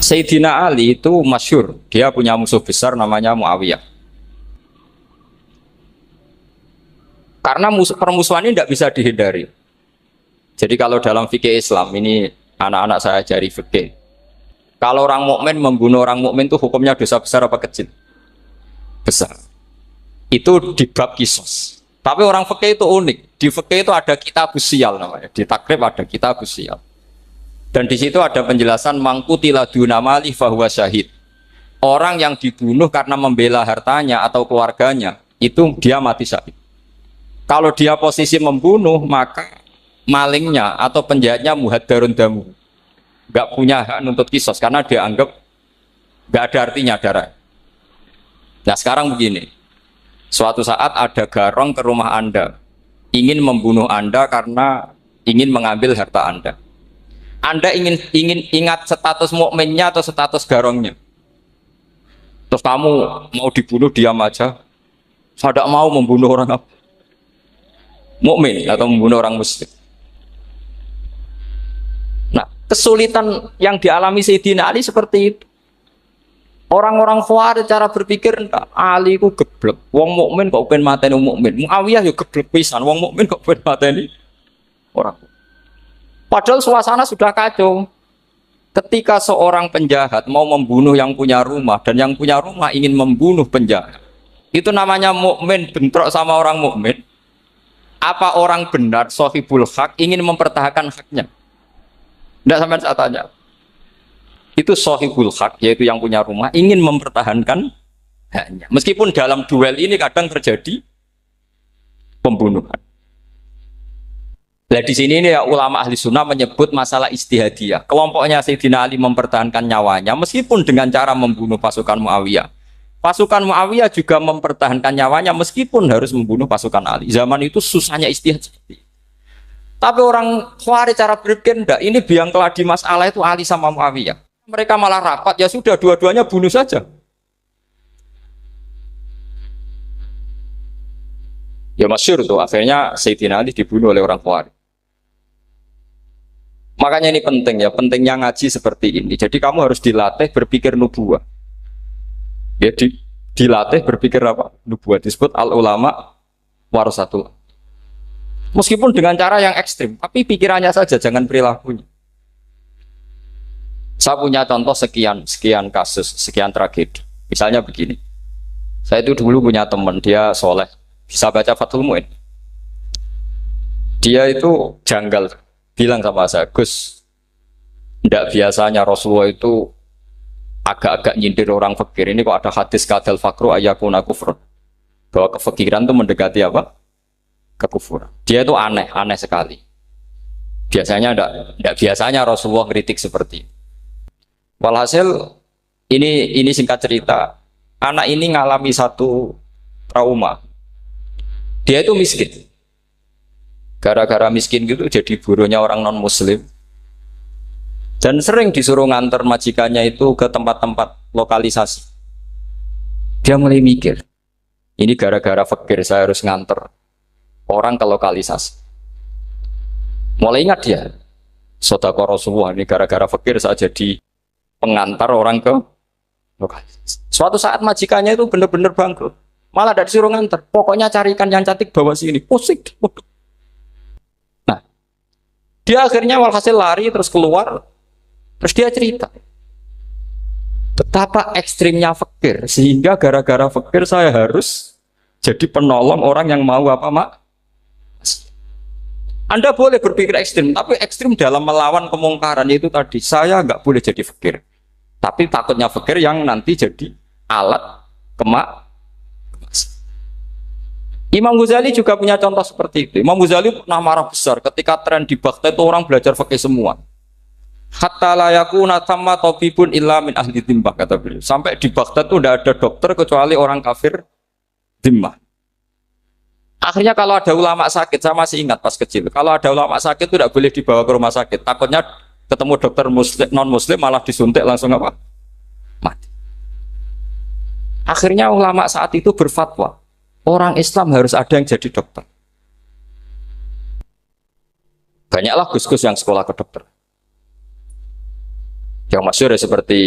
Sayyidina Ali itu masyhur, dia punya musuh besar namanya Muawiyah. Karena permusuhan ini tidak bisa dihindari. Jadi kalau dalam fikih Islam ini anak-anak saya ajari fikih. Kalau orang mukmin membunuh orang mukmin itu hukumnya dosa besar apa kecil? Besar. Itu di bab kisos. Tapi orang fikih itu unik. Di fikih itu ada kitab usial namanya. Di takrib ada kitab usial. Dan di situ ada penjelasan mangkutila dunamali fahuwa syahid. Orang yang dibunuh karena membela hartanya atau keluarganya, itu dia mati syahid. Kalau dia posisi membunuh, maka malingnya atau penjahatnya muhaddarun damu. Gak punya hak nuntut kisos karena dia anggap gak ada artinya darah. Nah sekarang begini, suatu saat ada garong ke rumah Anda, ingin membunuh Anda karena ingin mengambil harta Anda. Anda ingin ingat status mukminnya atau status garongnya. Terus kamu mau dibunuh diam aja. Saya tidak mau membunuh orang mukmin atau membunuh orang muslim. Nah, kesulitan yang dialami Sayyidina Ali seperti itu. Orang-orang Khawarij cara berpikir Ali ku geblek. Wong mukmin kok pengen mateni wong mukmin. Muawiyah yo geblek pisan. Wong mukmin kok pengen mateni orang. Padahal suasana sudah kacau. Ketika seorang penjahat mau membunuh yang punya rumah dan yang punya rumah ingin membunuh penjahat, itu namanya mukmin bentrok sama orang mukmin. Apa orang benar sahibul hak ingin mempertahankan haknya? Tidak sampai saya tanya. Itu sahibul hak, yaitu yang punya rumah ingin mempertahankan haknya. Meskipun dalam duel ini kadang terjadi pembunuhan. Nah di sini ini ya, ulama ahli sunnah menyebut masalah istihadiyah. Kelompoknya Sayyidina Ali mempertahankan nyawanya meskipun dengan cara membunuh pasukan Muawiyah. Pasukan Muawiyah juga mempertahankan nyawanya meskipun harus membunuh pasukan Ali. Zaman itu susahnya istihad seperti itu. Tapi orang Khawarij cara berpikir enggak, ini biang keladi masalah itu Ali sama Muawiyah. Mereka malah rapat, ya sudah dua-duanya bunuh saja. Ya masyhur tuh, akhirnya Sayyidina Ali dibunuh oleh orang Khawarij. Makanya ini penting ya, pentingnya ngaji seperti ini. Jadi kamu harus dilatih berpikir nubuwah. Ya, dilatih berpikir apa? Nubuwah disebut al-ulama warasatul. Meskipun dengan cara yang ekstrim, tapi pikirannya saja, jangan perilakunya. Saya punya contoh sekian kasus, sekian tragedi. Misalnya begini. Saya itu dulu punya teman, dia soleh, bisa baca Fathul Mu'in. Dia itu janggal. Bilang sama saya, Gus, tidak biasanya Rasulullah itu agak-agak nyindir orang fakir. Ini kok ada hadis kadal fakru ayakuna kufrun, bahwa kefakiran itu mendekati apa? Kekufuran. Dia itu aneh sekali. Biasanya tidak biasanya Rasulullah kritik seperti itu. Walhasil ini singkat cerita, anak ini ngalami satu trauma. Dia itu miskin. Gara-gara miskin gitu jadi buruhnya orang non muslim. Dan sering disuruh nganter majikannya itu ke tempat-tempat lokalisasi. Dia mulai mikir, ini gara-gara fakir saya harus nganter orang ke lokalisasi. Mulai ingat dia, sedekah Rasulullah ini gara-gara fakir saya jadi pengantar orang ke lokalisasi. Suatu saat majikannya itu benar-benar bangkrut. Malah tidak disuruh nganter. Pokoknya carikan yang cantik bawa sini. Pusing. Nah, dia akhirnya walhasil lari terus keluar. Terus dia cerita betapa ekstrimnya fakir, sehingga gara-gara fakir saya harus jadi penolong orang yang mau apa mak. Anda boleh berpikir ekstrim, tapi ekstrim dalam melawan kemungkaran itu tadi. Saya nggak boleh jadi fakir, tapi takutnya fakir yang nanti jadi alat kemak. Imam Ghazali juga punya contoh seperti itu. Imam Ghazali pernah marah besar ketika tren di Baghdad itu orang belajar fikih semua. Hatta la yakuna thamma tabibun illa min ahli dhimmah, kata beliau. Sampai di Baghdad itu tidak ada dokter kecuali orang kafir dhimmah. Akhirnya kalau ada ulama sakit, saya masih ingat pas kecil, kalau ada ulama sakit itu tidak boleh dibawa ke rumah sakit. Takutnya ketemu dokter muslim, non muslim malah disuntik langsung apa? Mati. Akhirnya ulama saat itu berfatwa, orang Islam harus ada yang jadi dokter. Banyaklah gus-gus yang sekolah ke dokter. Yang masyhur ya seperti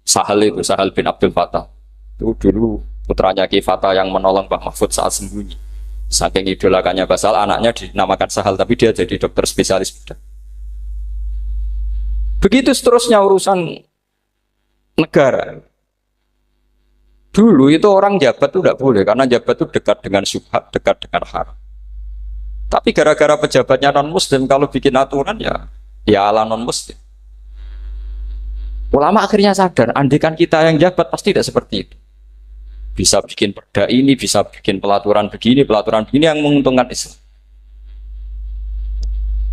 Sahal itu, Sahal bin Abdul Fattah. Itu dulu putranya Ki Fatah yang menolong Mbah Mahfud saat sembunyi. Saking idolakannya Basal, anaknya dinamakan Sahal, tapi dia jadi dokter spesialis bedah. Begitu seterusnya urusan negara. Dulu itu orang jabat itu tidak boleh, karena jabat itu dekat dengan syubhat, dekat dengan haram. Tapi gara-gara pejabatnya non-muslim, kalau bikin aturan ya ala non-muslim. Ulama akhirnya sadar, andikan kita yang jabat pasti tidak seperti itu. Bisa bikin perda ini, bisa bikin pelaturan begini yang menguntungkan Islam.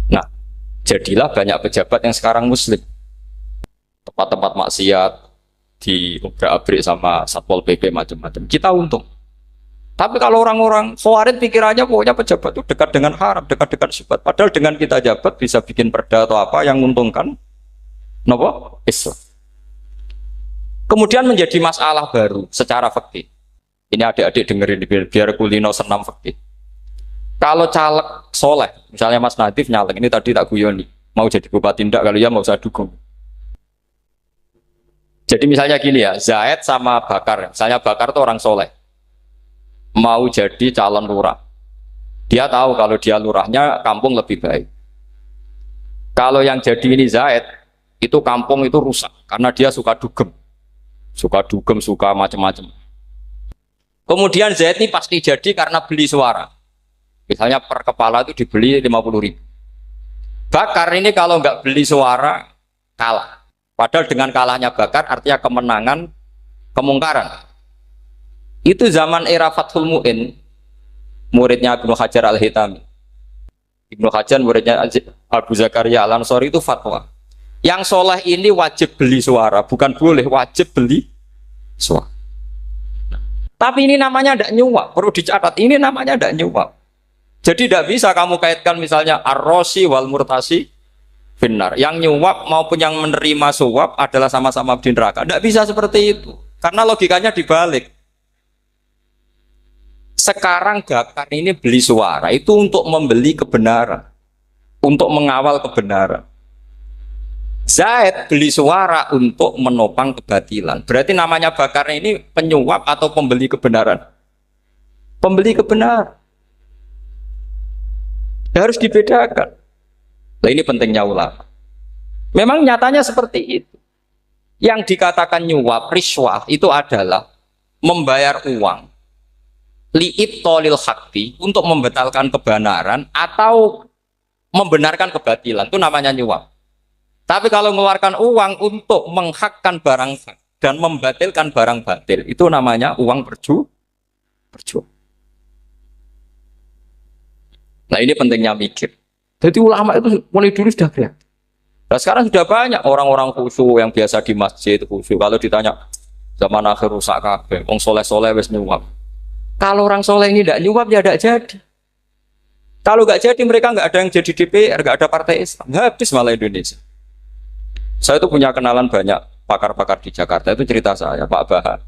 Nah, jadilah banyak pejabat yang sekarang muslim. Tempat-tempat maksiat diobrak-abrik sama Satpol PP macam-macam. Kita untung. Tapi kalau orang-orang Khawarij pikirannya pokoknya pejabat itu dekat dengan haram, dekat dengan syubhat. Padahal dengan kita jabat bisa bikin perda atau apa yang menguntungkan Islam. Kemudian menjadi masalah baru secara fikih. Ini adik-adik dengerin biar kulino senam fikih. Kalau caleg soleh, misalnya Mas Nadif nyalek, ini tadi tak guyoni, mau jadi bupati ndak, kalau ya mau usah dukung. Jadi misalnya gini ya, Zaid sama Bakar, misalnya Bakar itu orang soleh, mau jadi calon lurah. Dia tahu kalau dia lurahnya kampung lebih baik. Kalau yang jadi ini Zaid, itu kampung itu rusak karena dia suka dugem, suka macam-macam. Kemudian Zaid ini pasti jadi karena beli suara. Misalnya per kepala itu dibeli 50.000. Bakar ini kalau nggak beli suara kalah. Padahal dengan kalahnya Bakar artinya kemenangan kemungkaran. Itu zaman era Fathul Mu'in, muridnya Ibnu Hajar Al-Hitami. Ibnu Hajar muridnya Abu Zakaria Al-Ansori itu fatwa. Yang soleh ini wajib beli suara, bukan boleh, wajib beli suara. Tapi ini namanya tidak nyuap, perlu dicatat. Ini namanya tidak nyuap. Jadi tidak bisa kamu kaitkan misalnya ar-rosi wal murtasi finnar. Yang nyuap maupun yang menerima suap adalah sama-sama di neraka. Tidak bisa seperti itu. Karena logikanya dibalik. Sekarang Bakar ini beli suara itu untuk membeli kebenaran, untuk mengawal kebenaran. Zaid beli suara untuk menopang kebatilan. Berarti namanya Bakar ini penyuap atau pembeli kebenaran? Pembeli kebenaran. Harus dibedakan. Nah, ini pentingnya ulama. Memang nyatanya seperti itu. Yang dikatakan nyuap, riswah itu adalah membayar uang li'ibtolil haqqi untuk membatalkan kebenaran atau membenarkan kebatilan. Itu namanya nyuap. Tapi kalau mengeluarkan uang untuk menghakkan barang hak dan membatalkan barang batil, itu namanya uang perjuangan. Nah ini pentingnya mikir. Jadi ulama itu mulai dulu sudah kreatif. Nah sekarang sudah banyak orang-orang khusyuk yang biasa di masjid khusyuk. Kalau ditanya zaman akhir rusak kabeh, wong soleh-soleh wis nyuap. Kalau orang soleh ini tidak nyuap ya tidak jadi. Kalau nggak jadi mereka nggak ada yang jadi DPR, nggak ada partai Islam, habis malah Indonesia. Saya itu punya kenalan banyak pakar-pakar di Jakarta, itu cerita saya, Pak Bahar.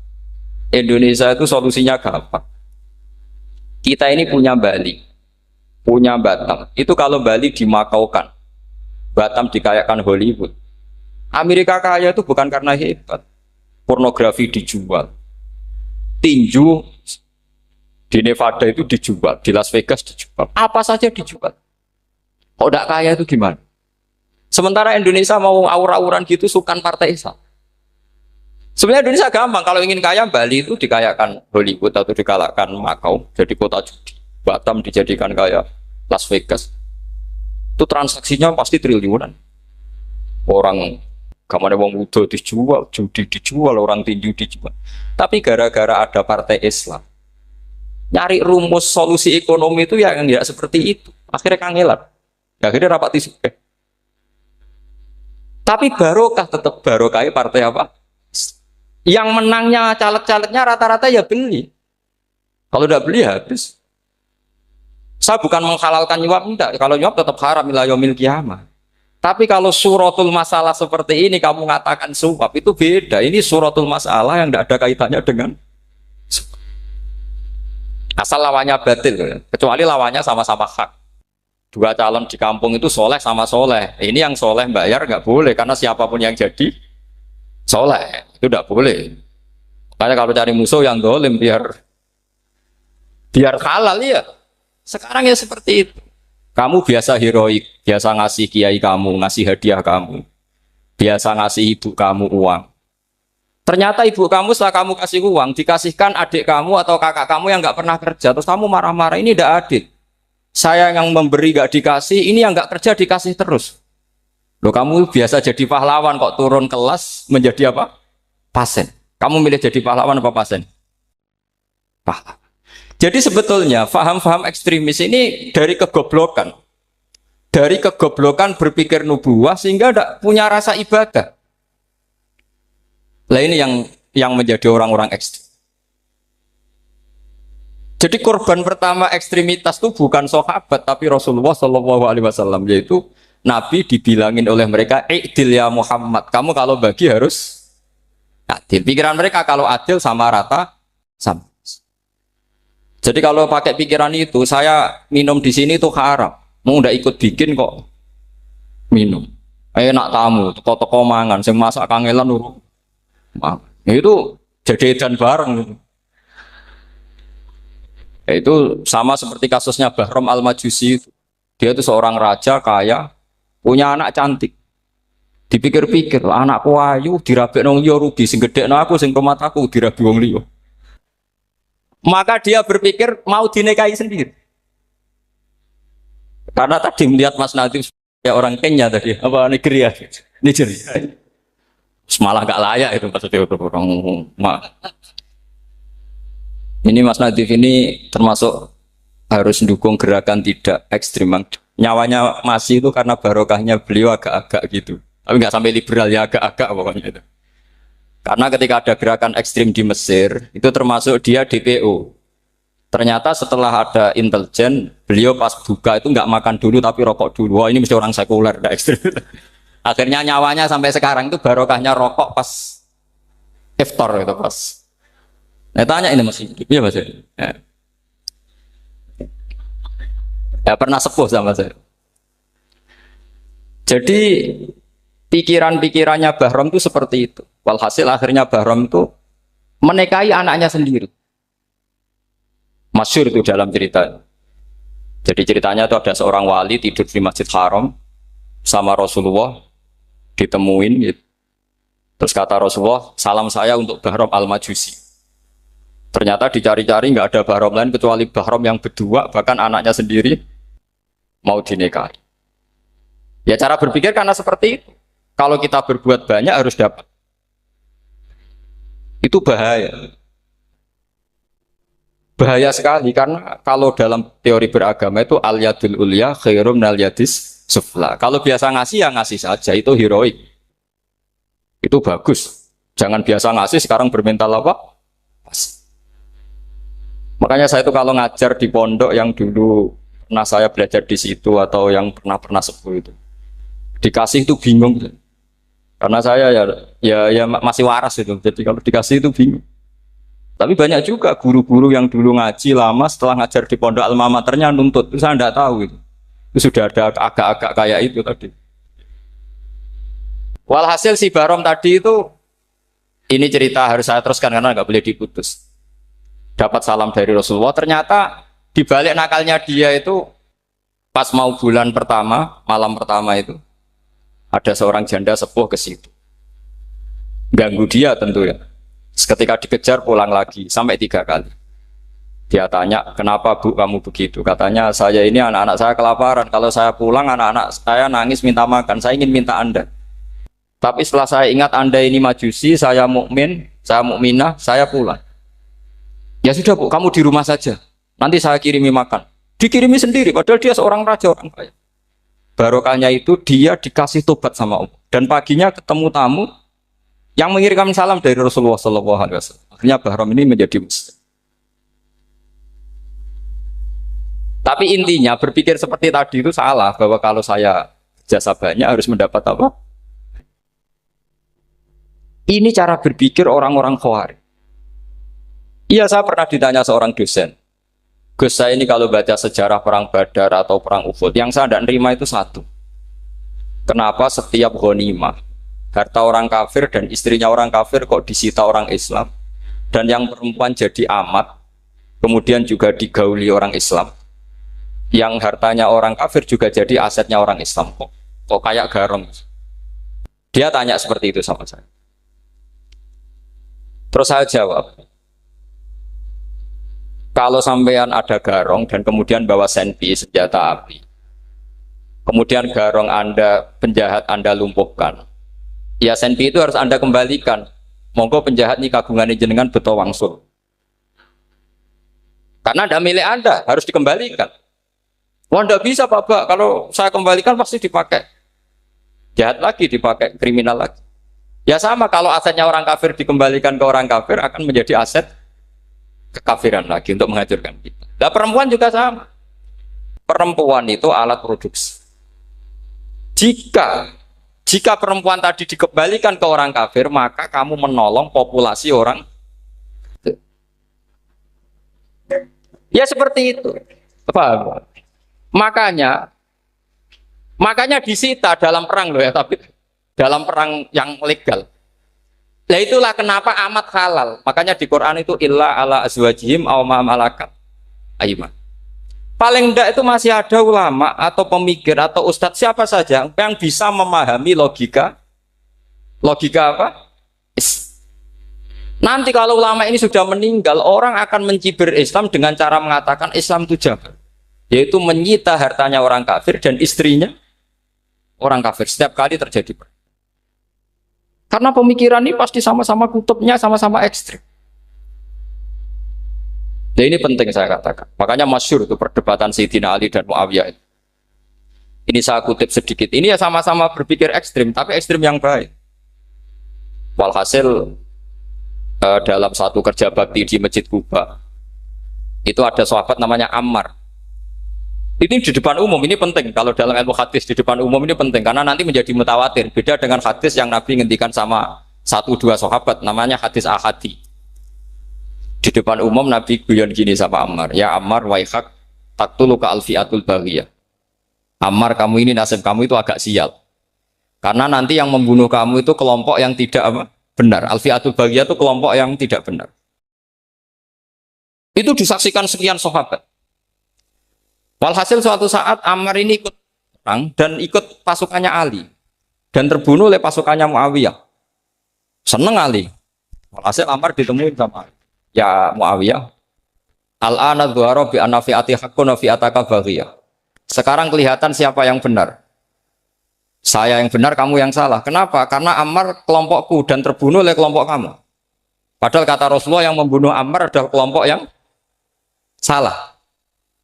Indonesia itu solusinya gampang. Kita ini punya Bali, punya Batam. Itu kalau Bali dimakaukan, Batam dikayakan Hollywood. Amerika kaya itu bukan karena hebat. Pornografi dijual. Tinju di Nevada itu dijual, di Las Vegas dijual. Apa saja dijual. Kalau tidak kaya itu gimana? Sementara Indonesia mau aur-auran gitu sukan partai Islam. Sebenarnya Indonesia gampang, kalau ingin kaya Bali itu dikayakan Hollywood atau dikalahkan Makau jadi kota judi. Batam dijadikan kaya Las Vegas. Itu transaksinya pasti triliunan. Orang kamane wong muda dijual, judi dijual, orang tinju dijual. Tapi gara-gara ada partai Islam, nyari rumus solusi ekonomi itu yang tidak seperti itu. Akhirnya kangelan. Akhirnya rapat isu. Tapi barokah tetap barokah partai apa? Yang menangnya caleg-calegnya rata-rata ya beli. Kalau tidak beli habis. Saya bukan menghalalkan nyuap, enggak. Kalau nyuap tetap haram ila yaumil qiyamah. Tapi kalau suratul masalah seperti ini kamu mengatakan suap itu beda. Ini suratul masalah yang tidak ada kaitannya dengan asal lawannya batil, kecuali lawannya sama-sama hak. Dua calon di kampung itu soleh sama soleh. Ini yang soleh bayar nggak boleh karena siapapun yang jadi soleh, itu tidak boleh. Karena kalau cari musuh yang dolim biar halal ya. Sekarang ya seperti itu. Kamu biasa heroik, biasa ngasih kiai kamu, ngasih hadiah kamu, biasa ngasih ibu kamu uang. Ternyata ibu kamu setelah kamu kasih uang, dikasihkan adik kamu atau kakak kamu yang nggak pernah kerja, terus kamu marah-marah, ini tidak adil. Saya yang memberi nggak dikasih, ini yang nggak kerja dikasih terus. Loh, kamu biasa jadi pahlawan kok turun kelas menjadi apa? Pasien. Kamu milih jadi pahlawan apa pasien? Pahlawan. Jadi sebetulnya faham-faham ekstremis ini dari kegoblokan. Dari kegoblokan berpikir nubuwah sehingga tidak punya rasa ibadah. Lah ini yang menjadi orang-orang ekstrim. Jadi korban pertama ekstremitas itu bukan sahabat tapi Rasulullah Shallallahu Alaihi Wasallam, yaitu Nabi dibilangin oleh mereka, "I'dil ya Muhammad, kamu kalau bagi harus adil." Pikiran mereka kalau adil sama rata sama. Jadi kalau pakai pikiran itu, saya minum di sini itu haram. Mau ndak ikut bikin kok minum. Enak tamu, toko-toko mangan, sing masak kangelan urung. Itu jadi edan bareng. Itu sama seperti kasusnya Bahram Al-Majusi. Dia itu seorang raja kaya, punya anak cantik. Dipikir-pikir, anakku ayu dirabek nang liya rugi, sing gedhekno aku sing rumah aku dirabi wong liya. Maka dia berpikir mau dinikahi sendiri. Karena tadi melihat Mas Nadif ya orang Kenya tadi, apa Nigeria, malah gak layak itu maksudnya orang. Ini Mas Nadif ini termasuk harus mendukung gerakan tidak ekstrim. Nyawanya masih itu karena barokahnya beliau agak-agak gitu. Tapi nggak sampai liberal ya, agak-agak pokoknya itu. Karena ketika ada gerakan ekstrim di Mesir, itu termasuk dia DPO. Ternyata setelah ada intelijen, beliau pas buka itu nggak makan dulu tapi rokok dulu. Wah, ini mesti orang sekuler, tidak ekstrim. Akhirnya nyawanya sampai sekarang itu barokahnya rokok pas iftar itu pas. Nah, tanya ini masih hidup ya Mas? Ya pernah sepuh sama saya. Jadi pikiran-pikirannya Bahram itu seperti itu. Walhasil akhirnya Bahram itu menikahi anaknya sendiri. Masyhur itu dalam cerita. Jadi ceritanya itu ada seorang wali tidur di Masjid Haram sama Rasulullah, ditemuin gitu. Terus kata Rasulullah, salam saya untuk Bahram Al-Majusi. Ternyata dicari-cari nggak ada Bahram lain kecuali Bahram yang berdua, bahkan anaknya sendiri mau dinikahi. Ya cara berpikir karena seperti itu. Kalau kita berbuat banyak harus dapat. Itu bahaya. Bahaya sekali karena kalau dalam teori beragama itu al-yadul ulya khairum minal yadis sufla. Kalau biasa ngasih ya ngasih saja, itu heroik. Itu bagus. Jangan biasa ngasih sekarang bermental apa? Pas. Makanya saya itu kalau ngajar di pondok yang dulu pernah saya belajar di situ atau yang pernah sepuh itu, dikasih itu bingung. Karena saya ya masih waras itu. Jadi kalau dikasih itu bingung. Tapi banyak juga guru-guru yang dulu ngaji lama setelah ngajar di pondok alma maternya nuntut. Itu saya tidak tahu itu. Itu sudah ada agak-agak kayak itu tadi. Walhasil si Bahram tadi itu, ini cerita harus saya teruskan karena nggak boleh diputus. Dapat salam dari Rasulullah. Ternyata di balik nakalnya dia itu pas mau bulan pertama, malam pertama itu ada seorang janda sepuh ke situ. Ganggu dia tentu ya. Ketika dikejar pulang lagi sampai 3 kali. Dia tanya, kenapa Bu kamu begitu? Katanya, saya ini anak-anak saya kelaparan. Kalau saya pulang anak-anak saya nangis minta makan. Saya ingin minta Anda. Tapi setelah saya ingat Anda ini majusi, saya mukmin, saya mukminah, saya pulang. Ya sudah Bu, kamu di rumah saja. Nanti saya kirimi makan. Dikirimi sendiri, padahal dia seorang raja, orang kaya. Barokahnya itu dia dikasih tobat sama Allah. Dan paginya ketemu tamu yang mengirimkan salam dari Rasulullah SAW. Akhirnya Bahram ini menjadi muslim. Tapi intinya berpikir seperti tadi itu salah, bahwa kalau saya jasa banyak harus mendapat apa? Ini cara berpikir orang-orang Khawarij. Iya, saya pernah ditanya seorang dosen. Gus, saya ini kalau baca sejarah perang Badar atau perang Uhud, yang saya tidak nerima itu satu. Kenapa setiap ghanimah harta orang kafir dan istrinya orang kafir kok disita orang Islam, dan yang perempuan jadi amat, kemudian juga digauli orang Islam, yang hartanya orang kafir juga jadi asetnya orang Islam, kok kayak garong. Dia tanya seperti itu sama saya. Terus saya jawab, kalau sampean ada garong dan kemudian bawa senpi, senjata api, kemudian garong Anda, penjahat Anda lumpuhkan, ya senpi itu harus Anda kembalikan. Monggo penjahat ini kagungan jenengan beto wangsul. Karena ada milik Anda, harus dikembalikan. Wah, tidak bisa Pak, kalau saya kembalikan pasti dipakai jahat lagi, dipakai kriminal lagi. Ya sama, kalau asetnya orang kafir dikembalikan ke orang kafir akan menjadi aset kekafiran lagi untuk menghancurkan kita. Nah, perempuan juga sama. Perempuan itu alat produksi. Jika perempuan tadi dikembalikan ke orang kafir, maka kamu menolong populasi orang. Ya seperti itu. Paham? Makanya disita dalam perang loh ya, tapi dalam perang yang legal. Nah itulah kenapa amat halal. Makanya di Quran itu illa ala azwajihim aw ma malakat aiman. Paling enggak itu masih ada ulama atau pemikir atau ustadz siapa saja yang bisa memahami logika apa? Nanti kalau ulama ini sudah meninggal, orang akan mencibir Islam dengan cara mengatakan Islam itu jahat, yaitu menyita hartanya orang kafir dan istrinya orang kafir setiap kali terjadi perang. Karena pemikiran ini pasti sama-sama kutubnya, sama-sama ekstrim. Nah ini penting saya katakan. Makanya masyhur itu perdebatan Sayyidina Ali dan Muawiyah. Ini saya kutip sedikit. Ini ya sama-sama berpikir ekstrim, tapi ekstrim yang baik. Walhasil dalam satu kerja bakti di Masjid Kuba, itu ada sahabat namanya Ammar. Ini di depan umum, ini penting. Kalau dalam ilmu hadis di depan umum ini penting karena nanti menjadi mutawatir. Beda dengan hadis yang Nabi ngendikan sama 1-2 sahabat, namanya hadis ahadi. Di depan umum Nabi guyon gini sama Ammar, ya Ammar waihak taktuluka alfiatul baghiyah. Ammar, kamu ini nasib kamu itu agak sial. Karena nanti yang membunuh kamu itu kelompok yang tidak benar. Alfiatul baghiyah itu kelompok yang tidak benar. Itu disaksikan sekian sahabat. Walhasil suatu saat Ammar ini ikut perang dan ikut pasukannya Ali dan terbunuh oleh pasukannya Muawiyah. Seneng Ali. Walhasil Ammar ditemuin sama Ali. Ya Muawiyah, al-ana dhuhara bi anna fi'ati haqqun wa fi'ataka baghiyah. Sekarang kelihatan siapa yang benar. Saya yang benar, kamu yang salah. Kenapa? Karena Ammar kelompokku dan terbunuh oleh kelompok kamu. Padahal kata Rasulullah yang membunuh Ammar adalah kelompok yang salah.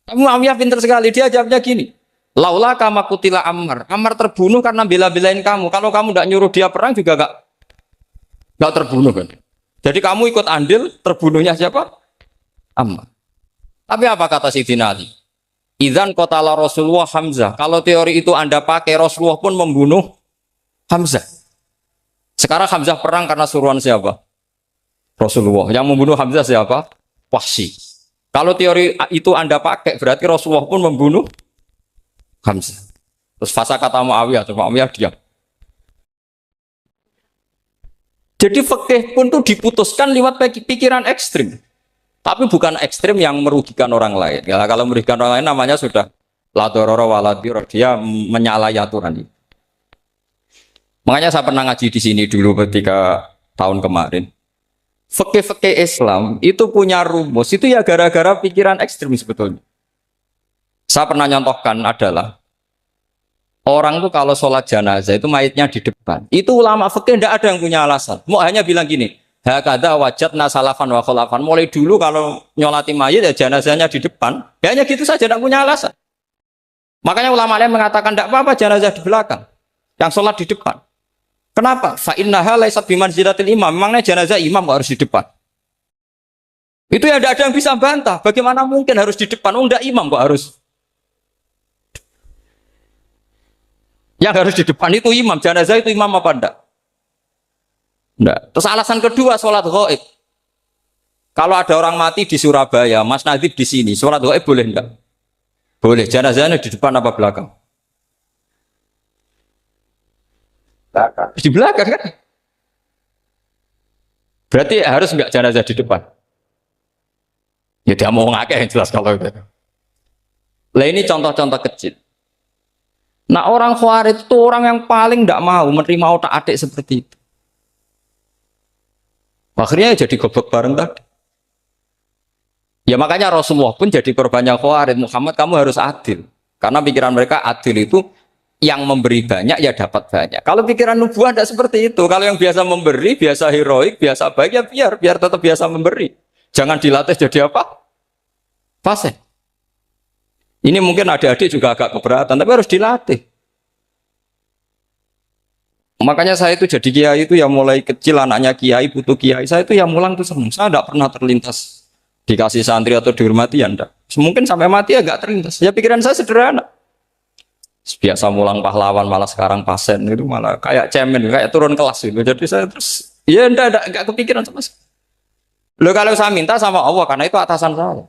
Muawiyah pintar sekali, dia jawabnya gini, laula kama kutila Ammar. Ammar terbunuh karena bela-belain kamu. Kalau kamu tidak nyuruh dia perang juga gak terbunuh kan. Jadi kamu ikut andil, terbunuhnya siapa? Ammar. Tapi apa kata Sayyidina Ali? Idzan qatala Rasulullah Hamzah. Kalau teori itu Anda pakai, Rasulullah pun membunuh Hamzah. Sekarang Hamzah perang karena suruhan siapa? Rasulullah. Yang membunuh Hamzah siapa? Wahsy. Kalau teori itu Anda pakai, berarti Rasulullah pun membunuh Hamzah. Terus fasa kata Muawiyah, terus Muawiyah diam. Jadi fikih pun tuh diputuskan lewat pikiran ekstrim. Tapi bukan ekstrim yang merugikan orang lain. Ya, kalau merugikan orang lain namanya sudah la darara wa la dirar, dia menyalahi aturan ini. Makanya saya pernah ngaji di sini dulu ketika tahun kemarin. Fikih-fikih Islam itu punya rumus, itu ya gara-gara pikiran ekstrim sebetulnya. Saya pernah nyontohkan adalah orang itu kalau sholat jenazah itu mayitnya di depan. Itu ulama fikih tidak ada yang punya alasan. Mau hanya bilang gini, hakadha wajadna salafan wa khulafan. Mulai dulu kalau nyolati mayit ya jenazahnya di depan. Ya hanya gitu saja, tidak punya alasan. Makanya ulama lain mengatakan tidak apa-apa jenazah di belakang, yang sholat di depan. Kenapa? Fa innaha laysat bimanzilatil imam. Memangnya jenazah imam kok harus di depan? Itu ya tidak ada yang bisa bantah. Bagaimana mungkin harus di depan? Oh, enggak imam kok harus. Yang harus di depan itu imam. Jenazah itu imam apa enggak? Enggak. Terus alasan kedua, sholat ghaib. Kalau ada orang mati di Surabaya, Mas Nadib di sini, sholat ghaib boleh enggak? Boleh. Jenazahnya di depan apa belakang? Di belakang kan? Berarti harus enggak jenazah di depan? Ya dia mau ngakeh yang jelas kalau itu. Lah ini contoh-contoh kecil. Nah orang Khawarij itu orang yang paling tidak mau menerima otak-atik seperti itu. Akhirnya jadi goblok bareng tadi. Ya makanya Rasulullah pun jadi korbannya Khawarij. Muhammad kamu harus adil. Karena pikiran mereka adil itu yang memberi banyak ya dapat banyak. Kalau pikiran nubuah tidak seperti itu. Kalau yang biasa memberi, biasa heroik, biasa baik ya biar tetap biasa memberi. Jangan dilatih jadi apa? Pasien. Ini mungkin adik-adik juga agak keberatan, tapi harus dilatih. Makanya saya itu jadi kiai itu ya mulai kecil anaknya kiai butuh kiai. Saya itu ya mulang tuh senang. Saya tidak pernah terlintas dikasih santri atau dihormati ya enggak. Mungkin sampai mati agak terlintas. Ya pikiran saya sederhana. Biasa mulang pahlawan malah sekarang pasien itu malah kayak cemen, kayak turun kelas gitu. Jadi saya terus ya enggak kepikiran sama sekali. Loh kalau saya minta sama Allah karena itu atasan saya.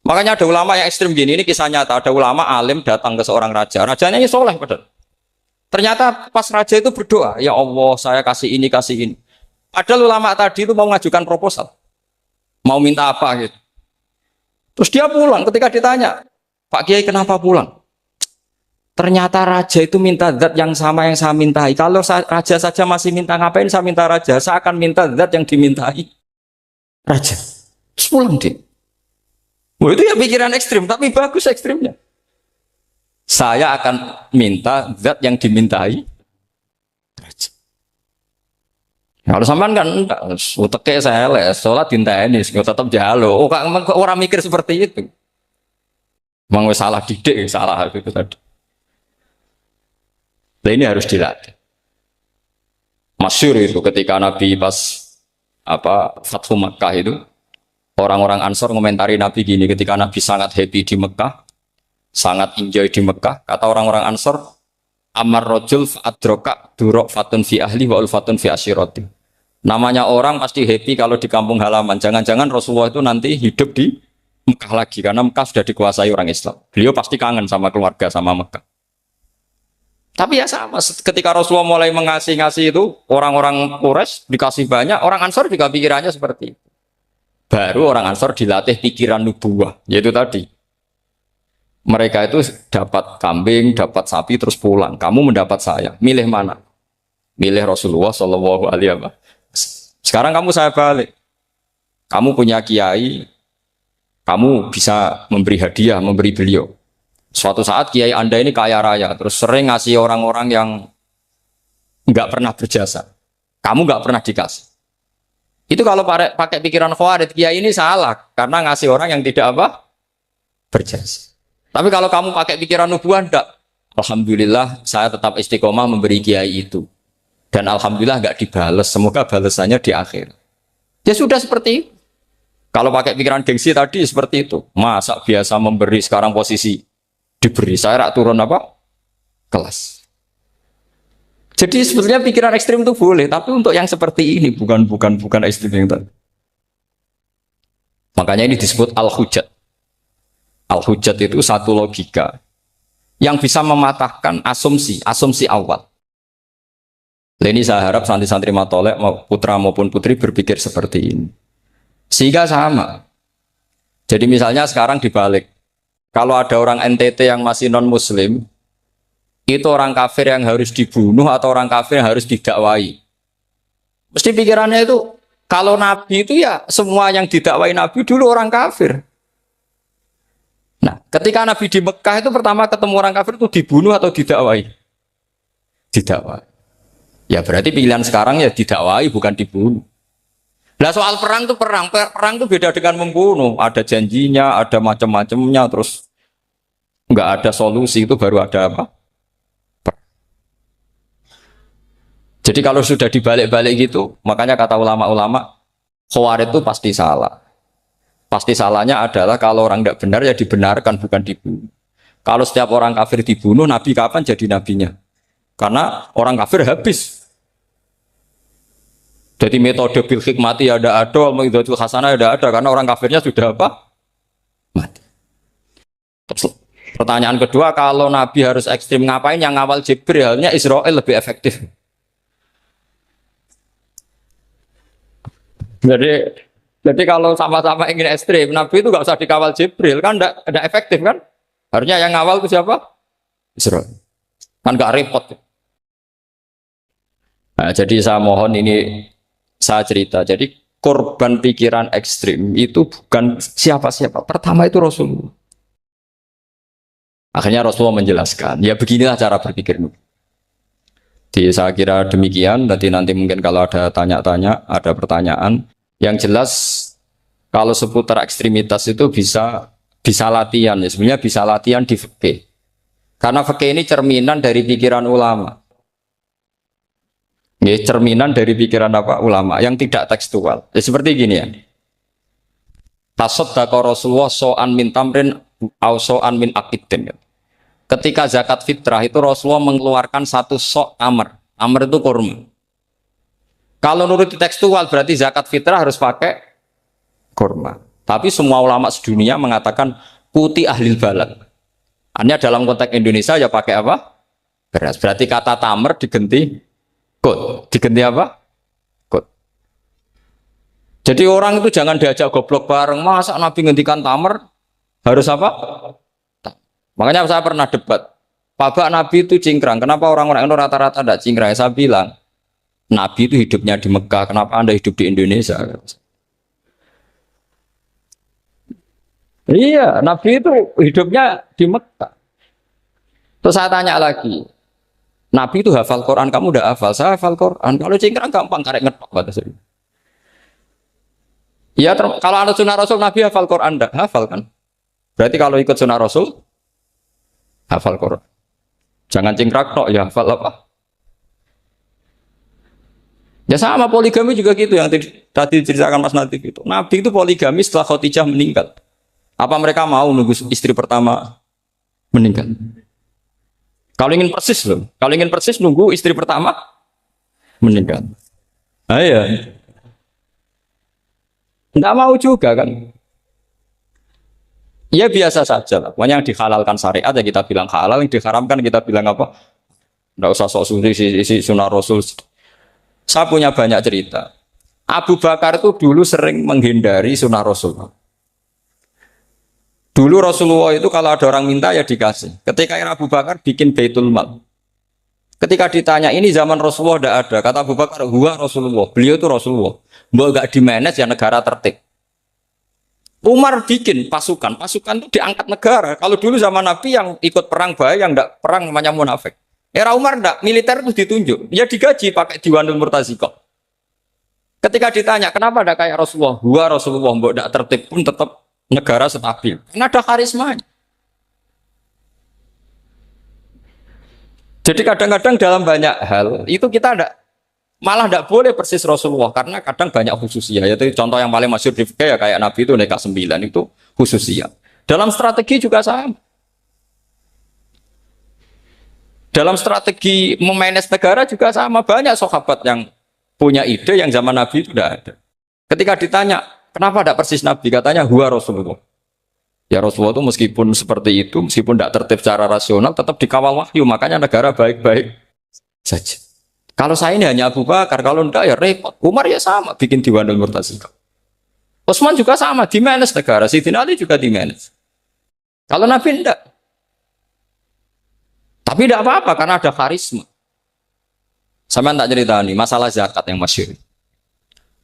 Makanya ada ulama yang ekstrim gini, ini kisah nyata. Ada ulama alim datang ke seorang raja. Rajanya ini soleh padahal. Ternyata pas raja itu berdoa, ya Allah saya kasih ini, kasih ini. Padahal ulama tadi itu mau mengajukan proposal. Mau minta apa gitu. Terus dia pulang ketika ditanya, Pak Kiai kenapa pulang? Ternyata raja itu minta zat yang sama yang saya mintai. Kalau raja saja masih minta, ngapain saya minta raja? Saya akan minta zat yang dimintai raja. Terus pulang dia. Wah itu ya pikiran ekstrim, tapi bagus ekstrimnya. Saya akan minta zat yang dimintai raja. Kalau sampean kan uteke saya les, sholat dinteni, tetap jalo. Oh kok orang mikir seperti itu? Mang wis salah didik, salah itu tadi. Nah ini harus dilatih. Masyhur itu ketika Nabi pas Fathu Makkah itu, orang-orang Ansor ngomentari Nabi gini, ketika Nabi sangat happy di Mekah, sangat enjoy di Mekah, kata orang-orang Ansor, Amar rojul fa'adroka durok fatun fi ahli wa ulfatun fi asyiroti. Namanya orang pasti happy kalau di kampung halaman. Jangan-jangan Rasulullah itu nanti hidup di Mekah lagi, karena Mekah sudah dikuasai orang Islam. Beliau pasti kangen sama keluarga, sama Mekah. Tapi ya sama, ketika Rasulullah mulai ngasih itu, orang-orang Quraisy dikasih banyak, orang Ansor juga pikirannya seperti itu. Baru orang Ansor dilatih pikiran nubuwah, yaitu tadi. Mereka itu dapat kambing, dapat sapi, terus pulang. Kamu mendapat saya, milih mana? Milih Rasulullah Shallallahu Alaihi Wasallam. Sekarang kamu saya balik. Kamu punya kiai, kamu bisa memberi hadiah, memberi beliau. Suatu saat kiai Anda ini kaya raya, terus sering ngasih orang-orang yang nggak pernah berjasa. Kamu nggak pernah dikasih. Itu kalau pakai pikiran Khawarij, kiai ini salah karena ngasih orang yang tidak berjasa. Tapi kalau kamu pakai pikiran nubuah, enggak. Alhamdulillah saya tetap istiqomah memberi kiai itu. Dan alhamdulillah nggak dibales. Semoga balasannya di akhir. Ya sudah seperti itu. Kalau pakai pikiran gengsi tadi seperti itu. Masa biasa memberi sekarang posisi diberi, saya rak turun kelas. Jadi sebetulnya pikiran ekstrim itu boleh, tapi untuk yang seperti ini bukan ekstrim yang tadi. Makanya ini disebut al-hujjat. Al-hujjat itu satu logika yang bisa mematahkan asumsi awal. Ini saya harap santri-santri matolek putra maupun putri berpikir seperti ini. Sehingga sama. Jadi misalnya sekarang dibalik. Kalau ada orang NTT yang masih non-muslim, itu orang kafir yang harus dibunuh atau orang kafir yang harus didakwai. Mesti pikirannya itu, kalau Nabi itu ya semua yang didakwai Nabi dulu orang kafir. Nah, ketika Nabi di Mekah itu pertama ketemu orang kafir itu dibunuh atau didakwai? Didakwai. Ya berarti pilihan sekarang ya didakwai bukan dibunuh. Nah soal perang itu perang itu beda dengan membunuh. Ada janjinya, ada macam-macamnya, terus nggak ada solusi, itu baru ada apa? Jadi kalau sudah dibalik-balik gitu, makanya kata ulama-ulama, Khawarij itu pasti salah. Pasti salahnya adalah kalau orang tidak benar ya dibenarkan, bukan dibunuh. Kalau setiap orang kafir dibunuh, Nabi kapan jadi nabinya? Karena orang kafir habis. Jadi metode bil hikmati ada, metode hasanah ada, karena orang kafirnya sudah apa? Mati. Terus Pertanyaan kedua, kalau Nabi harus ekstrim ngapain yang ngawal Jibril? Halnya Israel lebih efektif. Jadi jadi kalau sama-sama ingin ekstrim, Nabi itu nggak usah dikawal Jibril, kan enggak efektif kan? Harusnya yang ngawal itu siapa? Israel. Kan nggak repot. Nah, jadi saya mohon ini saya cerita. Jadi korban pikiran ekstrim itu bukan siapa-siapa. Pertama itu Rasulullah. Akhirnya Rasulullah menjelaskan, ya beginilah cara berpikir. Jadi saya kira demikian. Nanti mungkin kalau ada tanya-tanya, ada pertanyaan. Yang jelas kalau seputar ekstremitas itu bisa latihan. Ya. Sebenarnya bisa latihan di fikih. Karena fikih ini cerminan dari pikiran ulama. Ya, cerminan dari pikiran apa ulama yang tidak tekstual. Ya, seperti gini ya. Tasaddaqa Rasulullah so'an min tamrin au so'an min akidin. Ketika zakat fitrah itu Rasulullah mengeluarkan satu sok amr. Amr itu kurma. Kalau menurut tekstual berarti zakat fitrah harus pakai kurma. Tapi semua ulama sedunia mengatakan putih ahlil balad. Hanya dalam konteks Indonesia ya pakai apa? Beras. Berarti kata tamr diganti kut. Diganti apa? Kut. Jadi orang itu jangan diajak goblok bareng. Masa Nabi ngendikan tamr harus apa? Makanya saya pernah debat. Pak Nabi itu cingkrang. Kenapa orang-orang itu rata-rata tidak cingkrang? Saya bilang, Nabi itu hidupnya di Mekah. Kenapa Anda hidup di Indonesia? Iya, Nabi itu hidupnya di Mekah. Terus saya tanya lagi, Nabi itu hafal Quran, kamu udah hafal? Saya hafal Quran. Kalau cingkrang gampang, karek ngetok batasnya. Iya, kalau ada sunnah Rasul, Nabi hafal Quran, enggak? Hafal kan? Berarti kalau ikut sunnah Rasul, hafal Quran. Jangan cingkrak tok ya, hafal apa? Ya sama poligami juga gitu yang tadi diceritakan Mas Natif itu. Nabi itu poligami setelah Khadijah meninggal. Apa mereka mau nunggu istri pertama meninggal? Kalau ingin persis loh. Kalau ingin persis nunggu istri pertama meninggal. Ah ya. Enggak mau juga kan? Ya biasa saja lah. Pokoknya yang dihalalkan syariat ya kita bilang halal, yang diharamkan kita bilang apa? Enggak usah sok isi sunnah Rasul. Saya punya banyak cerita. Abu Bakar itu dulu sering menghindari sunnah Rasul. Dulu Rasulullah itu kalau ada orang minta ya dikasih. Ketika era Abu Bakar bikin Baitul Mal. Ketika ditanya ini zaman Rasulullah tidak ada. Kata Abu Bakar, huwa Rasulullah. Beliau itu Rasulullah. Mau gak di-manage ya negara tertib. Umar bikin pasukan itu diangkat negara. Kalau dulu zaman Nabi yang ikut perang bahaya, yang enggak perang namanya munafik. Era Umar enggak, militer itu ditunjuk. Ya digaji pakai Diwanul Murtaziko. Ketika ditanya, kenapa enggak kayak Rasulullah? Huwa Rasulullah, mbok enggak tertib pun tetap negara stabil. Karena ada karisma. Jadi kadang-kadang dalam banyak hal itu kita malah tidak boleh persis Rasulullah karena kadang banyak khususnya. Yaitu contoh yang paling masyhur di fikih ya kayak Nabi itu nikah 9 itu khususnya. Dalam strategi juga sama. Dalam strategi memanage negara juga sama. Banyak sahabat yang punya ide yang zaman Nabi itu tidak ada. Ketika ditanya, kenapa tidak persis Nabi? Katanya huwa Rasulullah. Ya Rasulullah itu meskipun seperti itu, meskipun tidak tertib secara rasional, tetap dikawal wahyu. Makanya negara baik-baik saja. Kalau saya ini hanya Abu Bakar, kalau enggak ya repot. Umar ya sama, bikin Diwanul Murtaziko. Utsman juga sama, di-manage negara. Sayyidina Ali juga di-manage. Kalau Nabi enggak. Tapi enggak apa-apa, karena ada karisma. Sama tak cerita nih, masalah zakat yang masyhur.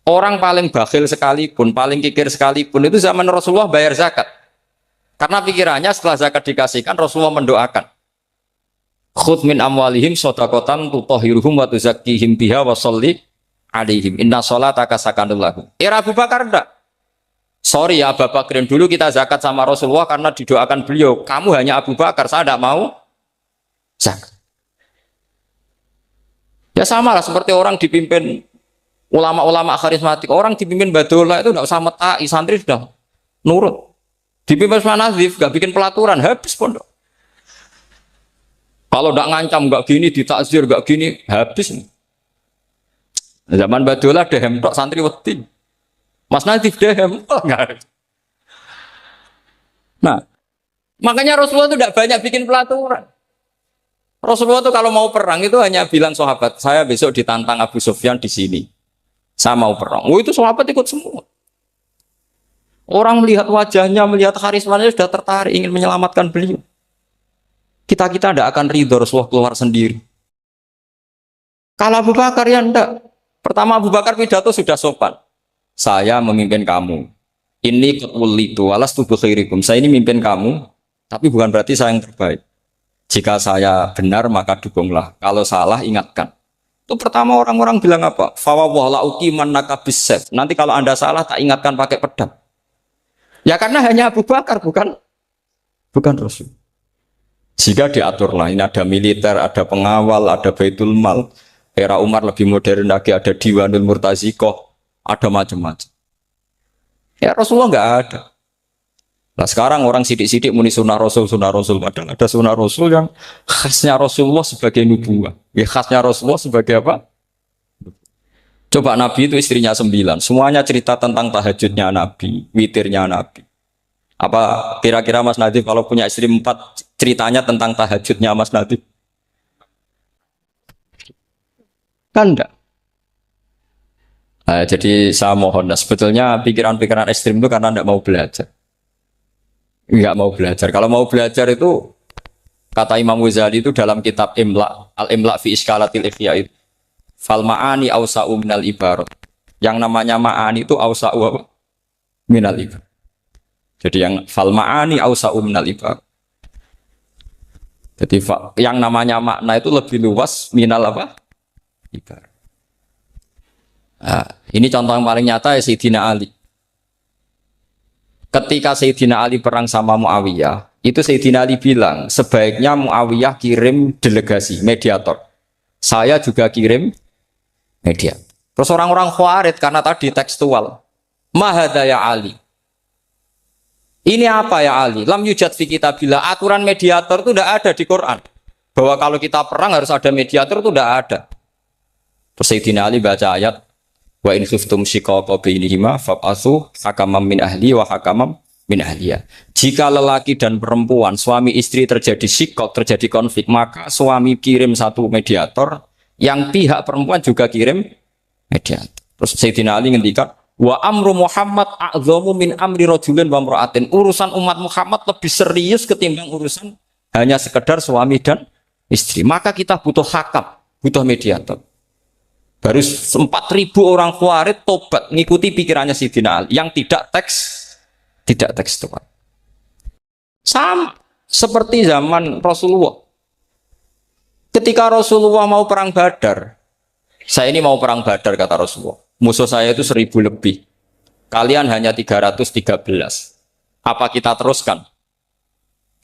Orang paling bakhil sekalipun, paling kikir sekalipun, itu zaman Rasulullah bayar zakat. Karena pikirannya setelah zakat dikasihkan, Rasulullah mendoakan. Khudh min amwalihim shadaqatan tutahhiruhum wa tuzakkihim biha wa sholli alaihim inna sholataka sakanul lahum. Era Abu Bakar enggak. Sorry ya Abu Bakar, dulu kita zakat sama Rasulullah karena didoakan beliau. Kamu hanya Abu Bakar, saya enggak mau zakat. Ya sama lah seperti orang dipimpin ulama-ulama karismatik. Orang dipimpin Badola itu enggak usah metai, santri sudah nurut. Dipimpin Manazif enggak bikin pelaturan, habis pondok. Kalau tidak ngancam, nggak gini, ditakzir, nggak gini, habis. Zaman Badola dehem tok santri wedi. Mas Nadif dehem. Nah, Makanya Rasulullah itu tidak banyak bikin pelaturan. Rasulullah itu kalau mau perang itu hanya bilang sahabat, saya besok ditantang Abu Sufyan di sini. Saya mau perang. Oh itu sahabat ikut semua. Orang melihat wajahnya, melihat karismanya sudah tertarik ingin menyelamatkan beliau. Kita tidak akan ridho Rasulullah keluar sendiri. Kalau Abu Bakar ya enggak. Pertama Abu Bakar pidato sudah sopan. Saya memimpin kamu. Ini ketulitu alas tubuh khairikum. Saya ini mimpin kamu, tapi bukan berarti saya yang terbaik. Jika saya benar maka dukunglah. Kalau salah ingatkan. Itu pertama orang-orang bilang apa? Fawwala uqiman nakabisef. Nanti kalau Anda salah tak ingatkan pakai pedang. Ya karena hanya Abu Bakar bukan Rasul. Jika diaturlah, ini ada militer, ada pengawal, ada Baitul Mal. Era Umar lebih modern lagi, ada Diwanul Murtazikoh, ada macam-macam. Ya Rasulullah nggak ada. Nah sekarang orang sidik-sidik muni sunnah Rasul. Padahal ada sunnah Rasul yang khasnya Rasulullah sebagai nubuah. Ya khasnya Rasulullah sebagai apa? Coba Nabi itu istrinya 9. Semuanya cerita tentang tahajudnya Nabi, witirnya Nabi. Apa kira-kira Mas Nadif kalau punya istri 4 ceritanya tentang tahajudnya Mas Nadif? Kan enggak. Nah, jadi saya mohon, sebetulnya pikiran-pikiran ekstrim itu karena enggak mau belajar. Enggak mau belajar. Kalau mau belajar itu kata Imam Ghazali itu dalam kitab Imla, Al-Imla fi Iskalatil Ikhya itu. Fal ma'ani awsa'u minal ibarat. Yang namanya ma'ani itu awsa'u minal ibarat. Jadi yang fal ma'ani awsa'u minal ibarat. Jadi yang namanya makna itu lebih luas minal apa? Ibarat. Nah, ini contoh yang paling nyata ya Sayyidina Ali. Ketika Sayyidina Ali perang sama Muawiyah, itu Sayyidina Ali bilang, sebaiknya Muawiyah kirim delegasi, mediator. Saya juga kirim mediator. Terus orang-orang Khawarij karena tadi tekstual. Mahada ya Ali. Ini apa ya Ali? Lam yujad fi kitabillah. Aturan mediator itu tidak ada di Quran. Bahwa kalau kita perang harus ada mediator itu tidak ada. Terus Sayyidina Ali baca ayat wa in khiftum shiqaqa bainihima fab'atsu hakaman min ahli wa hakaman min ahliya. Jika lelaki dan perempuan suami istri terjadi shiqaq, terjadi konflik, maka suami kirim satu mediator, yang pihak perempuan juga kirim mediator. Terus Sayyidina Ali ngendikan wa amru Muhammad a'dhamu min amri rajulin wa imra'atin. Urusan umat Muhammad lebih serius ketimbang urusan hanya sekedar suami dan istri. Maka kita butuh hakam, butuh mediator. Baru 4.000 orang Khawarij tobat ngikuti pikirannya Sayyidina Ali yang tidak tekstual. Sama seperti zaman Rasulullah. Ketika Rasulullah mau perang Badar, saya ini mau perang Badar kata Rasulullah. Musuh saya itu 1.000 lebih. Kalian hanya 313. Apa kita teruskan?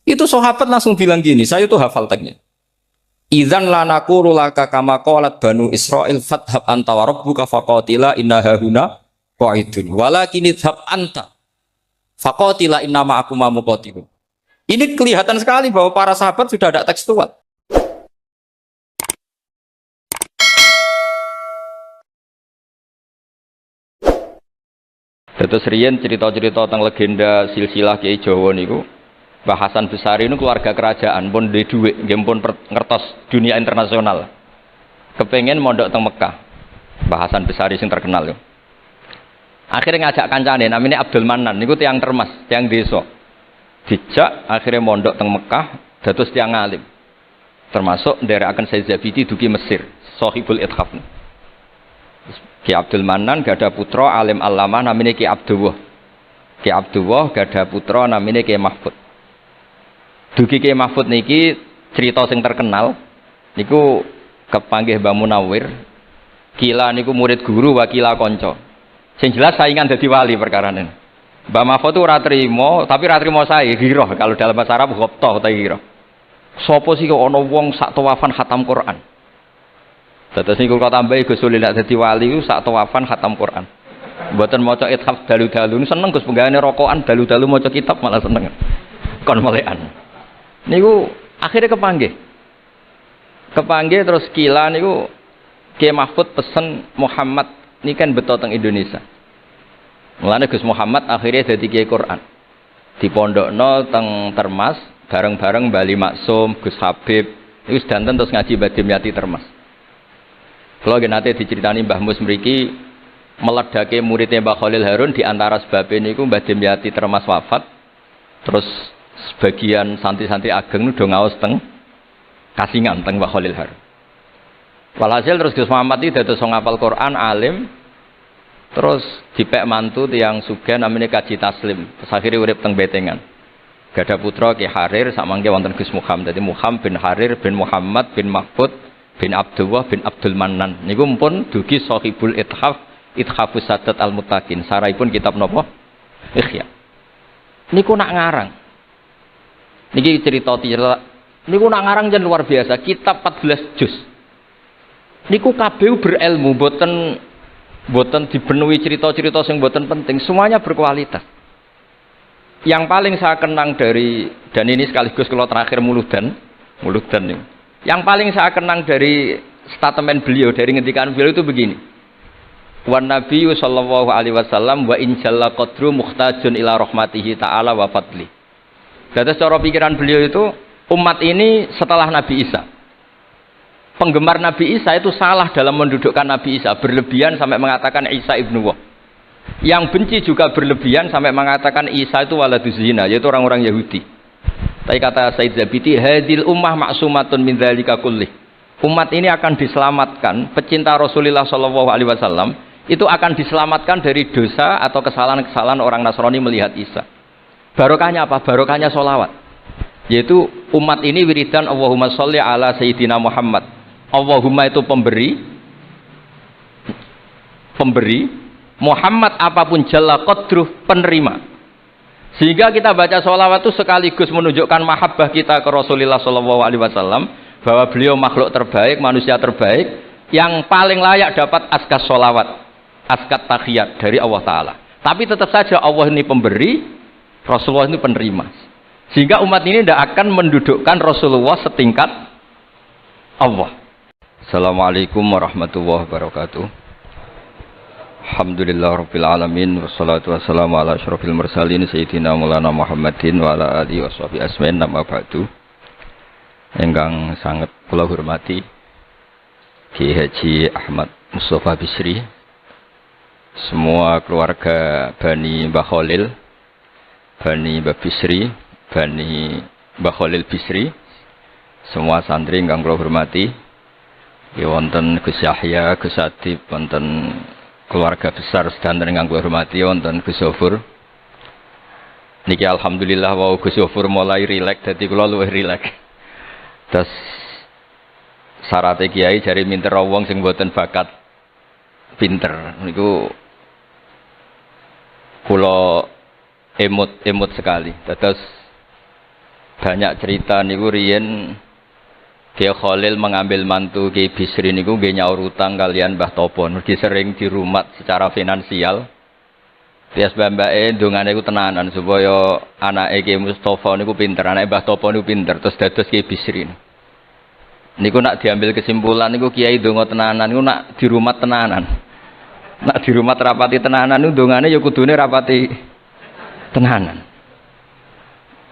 Itu sahabat langsung bilang gini, saya itu hafal teksnya. Idzan lanaqulu laka kama qalat banu Israil fathab anta wa rabbuka faqatila inna hahuna qa'idun walakin idhab anta faqatila inna ma'akum muqatilun. Ini kelihatan sekali bahwa para sahabat sudah ada tekstual. Terus riyen cerita-cerita tentang legenda silsilah Kiai Jawa niku Mbah Hasan Besari ini keluarga kerajaan pun di duit, pun ngertos dunia internasional. Kepengen mondok teng Mekah. Mbah Hasan Besari sing terkenal yo. Akhirnya ngajak kancane namanya Abdul Manan niku tiang termas, tiang desa. Dijak akhirnya mondok teng Mekah dados tiang alim. Termasuk nderekaken Sayyid Zabidi dugi Mesir, Shahibul Ithaf. Ki Abdul Manan gada putra alim alama namanya Ki Abdullah. Ki Abdullah gada putra namanya Ki Mahfud. Dugi Ki Mahfud niki cerita sing terkenal niku kepanggih Mbah Munawir. Kila niku murid guru wakila konco. Sing jelas saingan dadi wali perkarane. Mbah Mahfud ora trimo, tapi ora trimo sae giroh kalau dalam bahasa Arab ghobtoh ta giroh. Sopo sih kok ana wong sak tawafan khatam Quran. Dados niku kok tambahi Gus Sulil nek dadi wali ku sak tawafan khatam Quran. Mboten maca ithaf dalu-dalu seneng Gus penggane rokokan dalu-dalu maca kitab malah seneng. Kon melekan. Niku akhirnya kepanggih terus kila niku Kiai Mahfud pesen Muhammad ini kan betul teng Indonesia. Mulane Gus Muhammad akhirnya jadi Kiai Quran. Di pondokno teng Termas bareng-bareng Bali Maksum, Gus Habib, itu sedanten terus ngaji Mbah Dimyati Termas. Kalau nate diceritani Mbah Mus mriki meledake muridnya Mbah Khalil Harun di antara sebabnya niku Mbah Dimyati Termas wafat. Terus sebagian santri-santri ageng udah ngaos teng Kasingan teng Mbah Khalil Harun. Walhasil terus Gus Muhammad itu dados ngapal Quran alim. Terus dipek mantu tiyang sugih namanya Kaji Taslim. Terus akhirnya urip teng Betengan. Gada putra Ki Harir samangke wonten Gus Muhammad. Dadi Muhammad bin Harir bin Muhammad bin Mahfud bin Abdullah bin Abdul Manan. Niku pun dugi Sahibul Ithafus Sadat Al-Muttaqin. Saraipun kitab napa? Ikhya. Niku nak ngarang. Niki cerita niku nak ngarang jan luar biasa. Kitab 14 juz. Niku kabeh berilmu, boten dipenuhi cerita-cerita yang boten penting. Semuanya berkualitas. Yang paling saya kenang dari, dan ini sekaligus kalau terakhir muludan ini. Yang paling saya kenang dari statement beliau, dari ngendikan beliau itu begini. Wan Nabi sallallahu alaihi wasallam wa in jalla qadru muhtajun ila rahmatihi ta'ala wa fadli. Jadi secara pikiran beliau itu umat ini setelah Nabi Isa. Penggemar Nabi Isa itu salah dalam mendudukkan Nabi Isa, berlebihan sampai mengatakan Isa ibnu Allah. Yang benci juga berlebihan sampai mengatakan Isa itu waladuz zina, yaitu orang-orang Yahudi. Tapi kata Said Zabidi, hadil ummah maksumatun min dzalika kullih. Umat ini akan diselamatkan, pecinta Rasulullah sallallahu alaihi wasallam itu akan diselamatkan dari dosa atau kesalahan-kesalahan orang Nasrani melihat Isa. Barokahnya apa? Barokahnya sholawat. Yaitu umat ini wiridan Allahumma sholli ala Sayyidina Muhammad. Allahumma itu pemberi, Muhammad apapun jalla qadruh penerima. Sehingga kita baca sholawat itu sekaligus menunjukkan mahabbah kita ke Rasulullah sallallahu alaihi wasallam, bahwa beliau makhluk terbaik, manusia terbaik yang paling layak dapat askas sholawat, askat tahiyat dari Allah Ta'ala. Tapi tetap saja Allah ini pemberi, Rasulullah ini penerima. Sehingga umat ini tidak akan mendudukkan Rasulullah setingkat Allah. Assalamualaikum warahmatullahi wabarakatuh. Alhamdulillah rabbil alamin, wassalatu wassalamu ala asyrafil mursalin sayyidina Maulana Muhammadin wa ala alihi washabihi asmain, nama ba'du. Ingkang sangat kula hormati Ki Haji Ahmad Mustafa Bisri, semua keluarga Bani Mbah Khalil, Bani Mbah Bisri, Bani Mbah Khalil Bisri, semua santri ingkang kula hormati, ya wonten Gus Yahya, Gus Adib, wonten keluarga besar sedanten ingkang kula hormati, wonten Gus Zofur. Niki alhamdulillah wau Gus Zofur mulai rileks, dadi kula luwih rileks. Terus syaratnya kiai jari minter wong sing mboten bakat pinter niku kula emut sekali. Terus banyak cerita niku riyen Kiai Khalil mengambil mantu Kiai Bisri niku nggih nyaur utang kalian Mbah Topo, mergi sering dirumat secara finansial. Tias mbake ndongane iku tenanan supaya anake Kiai Mustofa niku pinter, anake Mbah Topo niku pinter, terus dados Kiai Bisri. Niku nak diambil kesimpulan niku Kiai ndonga tenanan niku nak dirumat tenanan. Nak dirumat rapati tenanan niku ndongane ya kudune rapati tenanan.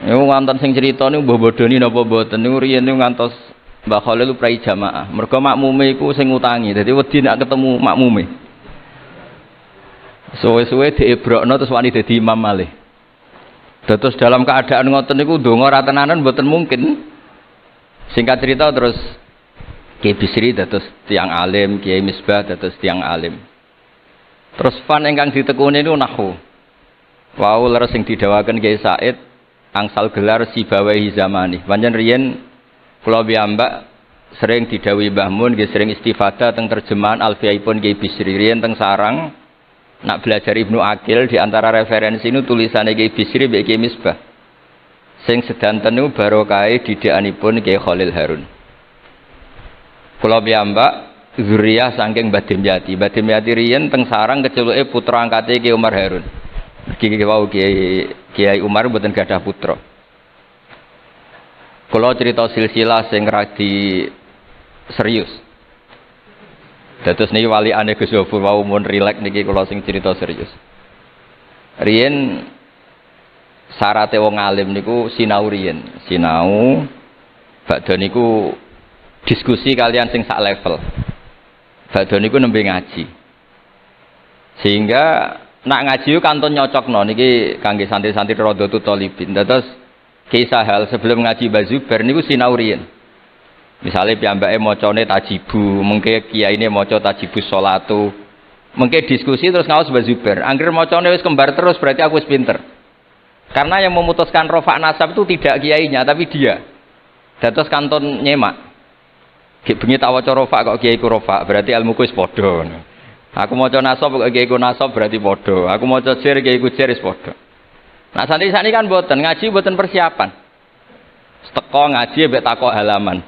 Niku wonten sing crita niku mbah bodoni napa mboten niku riyen niku ngantos Mbah Khalil prai jamaah. Mergo makmume iku sing ngutangi, dadi wedi nek ketemu makmume. Suwe-suwe diebrokno terus wani dadi imam malih. Terus dalam keadaan ngoten niku ndonga ra tenanan mboten mungkin. Singkat cerita terus Kiai Bisri dados tiyang alim, Kiai Misbah dados tiyang alim. Terus fan ingkang ditekuni niku nahwu. Wau leres sing didhawaken Kiai Said angsal gelar sibawahi zamani. Pancen riyen kula piyambak sering didhawuhi Mbah Mun nggih sering istifadah teng terjemahan Alfiyaipun Kiai Bisri. Riyen teng sarang nak belajar Ibnu Aqil di antara referensi ini tulisannya Kiai Bisri mbek Kiai Misbah. Sing sedanten niku barokahe didikanipun Kiai Khalil Harun. Kula piyambak zuriyah saking Mbah Dimyati. Mbah Dimyati riyen teng sarang keceluke putra angkate Kiai Umar Harun. Mergi wau Kiai Umar mboten gadah putra. Kula cerita silsilah sing radi serius. Dados niki walikane Gus Zofur wau mun rileks niki kula sing cerita serius. Riyen Syaraté wong alim niku sinau riyen. Sinau badhe niku diskusi kalian sing sak level. Badhe niku nembe ngaji. Sehingga nak ngaji kantun nyocokno niki kangge santri-santri Rodotul Thalibin. Terus kisah hal sebelum ngaji Mbah Zubair niku sinau riyen. Misale piyambake macane tajibu, mengke kiyaine maca tajibus sholatu. Mengke diskusi terus ngaos Mbah Zubair. Angger macane wis kembar terus berarti aku wis pinter. Karena yang memutuskan rofa nasab itu tidak kiainya tapi dia. Dados kantun nyemak. Ki bengi tak waca rofa kok kiaiku rofa, berarti ilmuku wis padha. Aku maca nasab kok kiaiku nasab berarti padha. Aku maca jer kiaiku jer wis padha. Nah santri sakniki kan mboten ngaji mboten persiapan. Teko ngaji mbek takok halaman.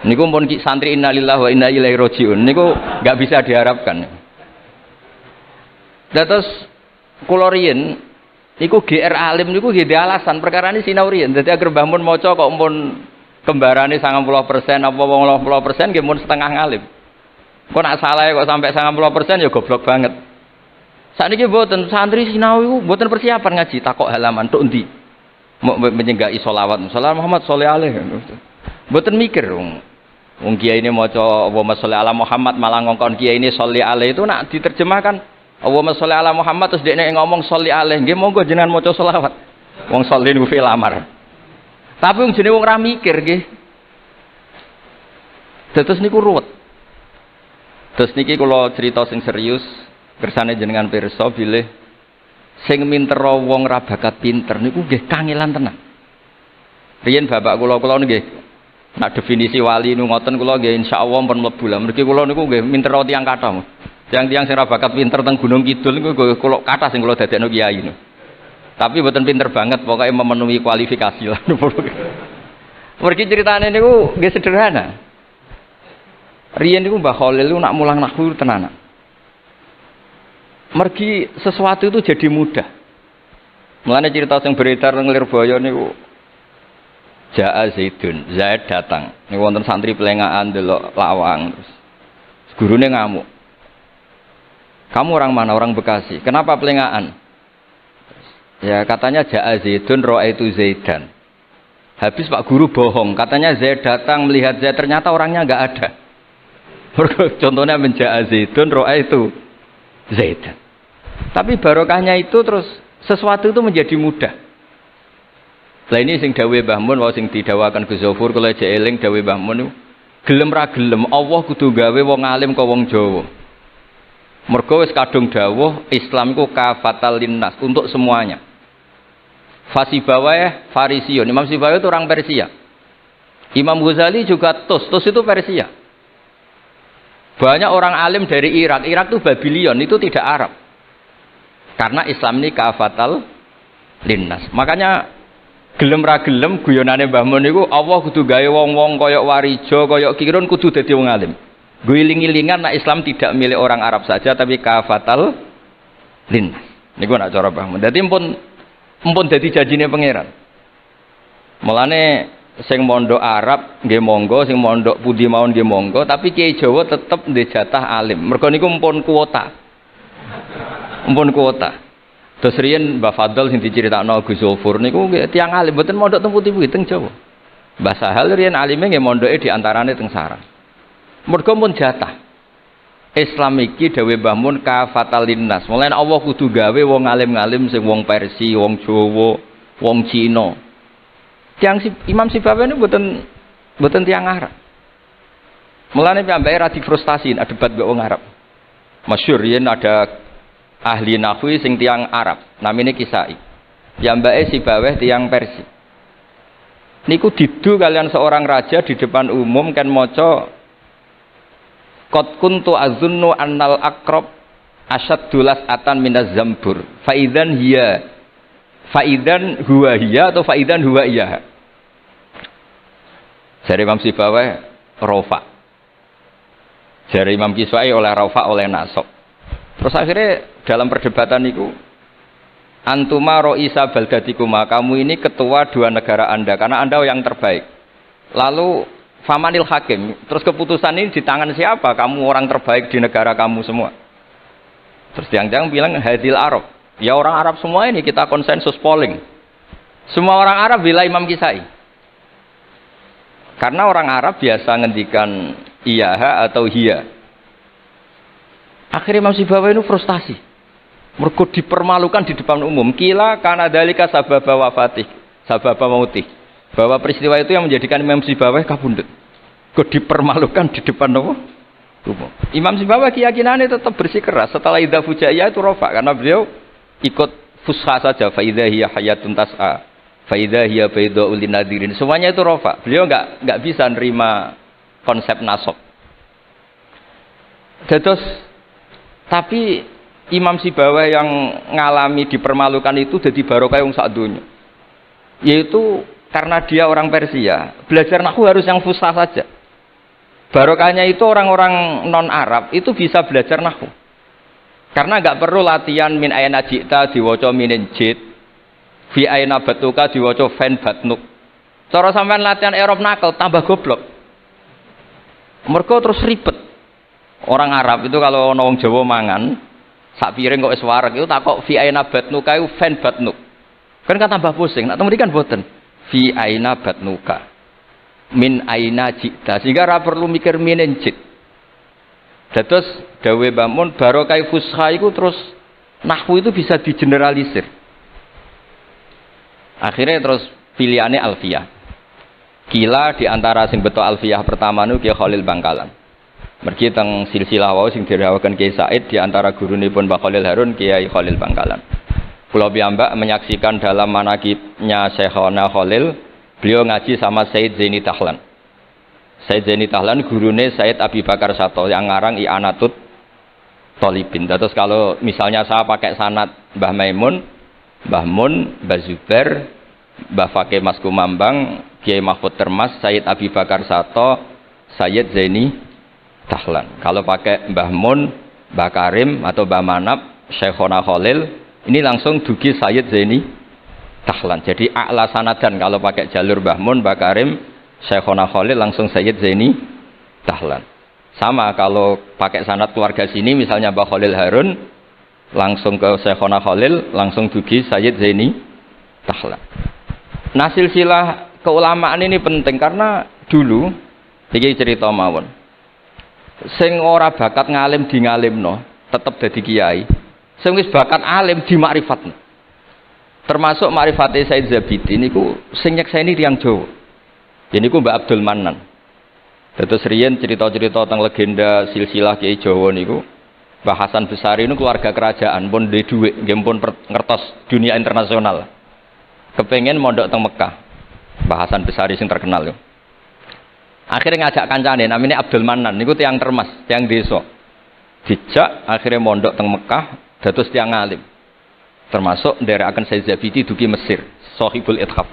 Niku pun santri innalillahi wa inna ilaihi rajiun. Niku enggak bisa diharapkan. Dados kula riyen niku GR alim niku nggih alasan perkara ini sinau riyen. Dadi agar Mbah Mun maca kok mun kembarane 90% apa 80% nggih mun setengah ngalim. Kok nak salah kok sampai 90% ya goblok banget. Sakniki mboten santri sinau iku mboten persiapan ngaji takok halaman tok endi. Mau menyenggai sholawat Salam Muhammad sholli alaihi. Mboten mikir wong kiai ini maca Allahumma sholli ala Muhammad malah ngongkon kiai ini sholli alaihi itu nak diterjemahkan Allahumma sholli ala Muhammad terus dekne ngomong sholli alaihi nggih monggo jenengan maca sholawat. Wong sholli niku fi'il amar. Tapi wong jenenge wong ra mikir nggih. Terus niku ruwet. Terus niki kula cerita sing serius kersane jenengan pirsa bilih sing mintera wong ra bakat pinter niku nggih kangelan tenan. Riyen bapak kula nggih nak definisi wali nu ngoten kula nggih insyaallah pun mlebu lah. Mergi kula niku nggih mintera tiyang kathah. Tiang-tiang sing ra bakat pinter teng Gunung Kidul niku kula kathah sing kula dadekno kiai niku. Tapi mboten pinter banget pokoknya memenuhi kualifikasi lah. Mergi ceritane niku nggih sederhana. Riyen niku Mbah Khalil niku nak mulang nahwu tenanan. Mergi sesuatu itu jadi mudah. Mulane cerita sing beredar nang Lirboyo niku Ja'a Zaidun, Zaid datang. Niku wonten santri pelengahan delok lawang terus. Gurune ngamuk. Kamu orang mana? Orang Bekasi. Kenapa pelengahan? Ya katanya Ja'a Zaidun ra'aitu Zaidan. Habis Pak Guru bohong, katanya Zaid datang melihat Zaid ternyata orangnya enggak ada. Contohnya menja'a Zaidun ra'aitu Zaidan. Tapi barokahnya itu terus sesuatu itu menjadi mudah. Lah ini sing dawuh Mbah Mun wae sing didawakan Gus Zafur kula jek eling dawuh Mbah Mun gelem ra gelem Allah kudu gawe wong alim ka wong Jawa. Mergo wis kadung dawuh Islam iku kafatal linnas untuk semuanya. Fasibawayh Farisiun. Imam Sibawayh itu orang Persia. Imam Ghazali juga Tus itu Persia. Banyak orang alim dari Irak. Irak itu Babylon, itu tidak Arab. Karena Islam ini kafatal linnas. Makanya gelem ra gelem guyonane Mbah Mun niku Allah kudu gawe wong-wong kaya Warijo, kaya Kirun kudu dadi wong alim. Guling-gilingan nek Islam tidak milik orang Arab saja tapi kafatal linnas. Niku nak cara Mbah Mun. Dadi empun dadi janjine pangeran. Mulane sing mondok Arab nggih monggo, sing mondok pundi mawon nggih monggo, tapi Kiai Jawa tetep ndek jatah alim. Mergo niku empun kuota. Empun kuota. Terus riyen Mbah Fadl sing diceritakno Gus Zafur niku tiyang alim mboten mondok teng pundi-pundi teng Jawa. Mbah Sahal riyen alime nggih mondoke di antarane teng Sarang. Mergo pun jatah. Islam iki dawuh Mbah Mun kafatal linnas. Mulane Allah kudu gawe wong alim-alim sing wong Persia, wong Jawa, wong Cina. Tiang Imam Sibawayh niku mboten tiyang Arab. Mulane piyambake ra difrustasi nek debat mbek wong Arab. Masyhur yen ada ahli nahwi sing tiyang Arab, namine Kisai. Piyambake Sibawayh tiyang Persia. Niku didu kalian seorang raja di depan umum kan maca qad kuntu azunnu annal aqrab asyaddulas atan minaz zambur. Faidan huwa hiya atau faidan huwa iya. Jari Imam Sibawayh rofa. Jari Imam Kisai oleh rofa oleh nasab. Terus akhirnya dalam perdebatan itu antuma ro'isa baldatikuma, kamu ini ketua dua negara Anda karena Anda yang terbaik. Lalu famanil hakim, terus keputusan ini di tangan siapa? Kamu orang terbaik di negara kamu semua. Terus yang bilang hadil Arab. Ya orang Arab semua ini kita konsensus polling. Semua orang Arab bila Imam Kisai. Karena orang Arab biasa ngendikan iyaha atau hiya. Akhirnya Imam Sibawa itu frustasi. Mergo dipermalukan di depan umum. Kila karena dalika sababa wafatih, sababa mautih. Bahwa peristiwa itu yang menjadikan Imam Sibawa kabundut. Kok dipermalukan di depan umum. Imam Sibawa keyakinannya tetap bersikeras. Setelah idza fujaiyah itu rofa karena beliau ikut fusha saja. Fa idza hiya hayatun tas'a. Fa idza hiya bayda'ul linadirin. Semuanya itu rofa. Beliau enggak bisa nerima konsep nasab. Terus tapi Imam Sibawah yang ngalami dipermalukan itu jadi barokah yang sak dunya. Yaitu karena dia orang Persia, belajar nahwu harus yang fusha saja. Barokahnya itu orang-orang non-Arab itu bisa belajar nahwu. Karena nggak perlu latihan min ayna jita diwaca minin jid, fi ayna batuka diwaca fan batnuk. Cara sampean latihan Arab nakal tambah goblok. Mergo terus ribet. Orang Arab itu kalau ono wong Jawa mangan, sak piring kok wis wareg itu takok fi ayna batnuka iku fan batnuk. Kan tambah pusing. Nek mriki kan boten. Fi ayna batnuka. Min ayna jita. Sehingga ora perlu mikir minin jid. Terus dawe Bamun barokah fusha iku terus nahwu itu bisa digeneralisir. Akhirnya terus pilihannya alfiyah. Kila di antara sing beto alfiyah pertama nu Kiai Khalil Bangkalan. Mergi teng silsilah wau sing dirawaken Kiai Said di antara gurunipun Mbah Khalil Harun Kiai Khalil Bangkalan. Kula piyambak menyaksikan dalam manaqibnya Syekhona Khalil, beliau ngaji sama Said Zaini Tahlan. Said Zaini Tahlan gurune Said Abi Bakar Sato yang ngarang I'anatut Thalibin. Terus kalau misalnya saya pakai sanad Mbah Maimun, Mbah Mun, Mbah Zubair, Mbah Fakih Mas Kumambang, Kiai Mahfud Termas, Said Abi Bakar Sato, Said Zaini Tahlan. Kalau pakai Mbah Mun, Mbah Karim atau Mbah Manap, Syekhona Khalil, ini langsung dugi Said Zaini Tahlan. Jadi a'la sanadan kalau pakai jalur Mbah Mun, Mbah Karim, Syekhona Khalil langsung Sayyid Zaini Tahlan. Sama kalau pakai sanad keluarga sini misalnya Mbah Khalil Harun langsung ke Syekhona Khalil langsung dugi Sayyid Zaini Tahlan. Nah silsilah keulamaan ini penting karena dulu iki cerita mawon. Sing ora bakat ngalim di ngalimno tetep dadi kiai. Sing wis bakat alim di makrifatno. Termasuk makrifate Said Zabidi niku sing nyekseni tiyang Jawa. Jadi ku Mbak Abdul Manan. Terus riyen cerita-cerita tentang legenda silsilah Kiai Jawa niku Mbah Hasan Besari niku keluarga kerajaan pun duwe dhuwit, nggih pun ngertos dunia internasional. Kepengen mondok teng Mekah. Mbah Hasan Besari sing terkenal yo. Akhirnya ngajak kancane namanya Abdul Manan niku tiyang Termas, tiyang desa. Dijak akhirnya mondok teng Mekah dados tiyang alim. Termasuk nderekaken Said Zabidi dugi Mesir, Shahibul Ithaf.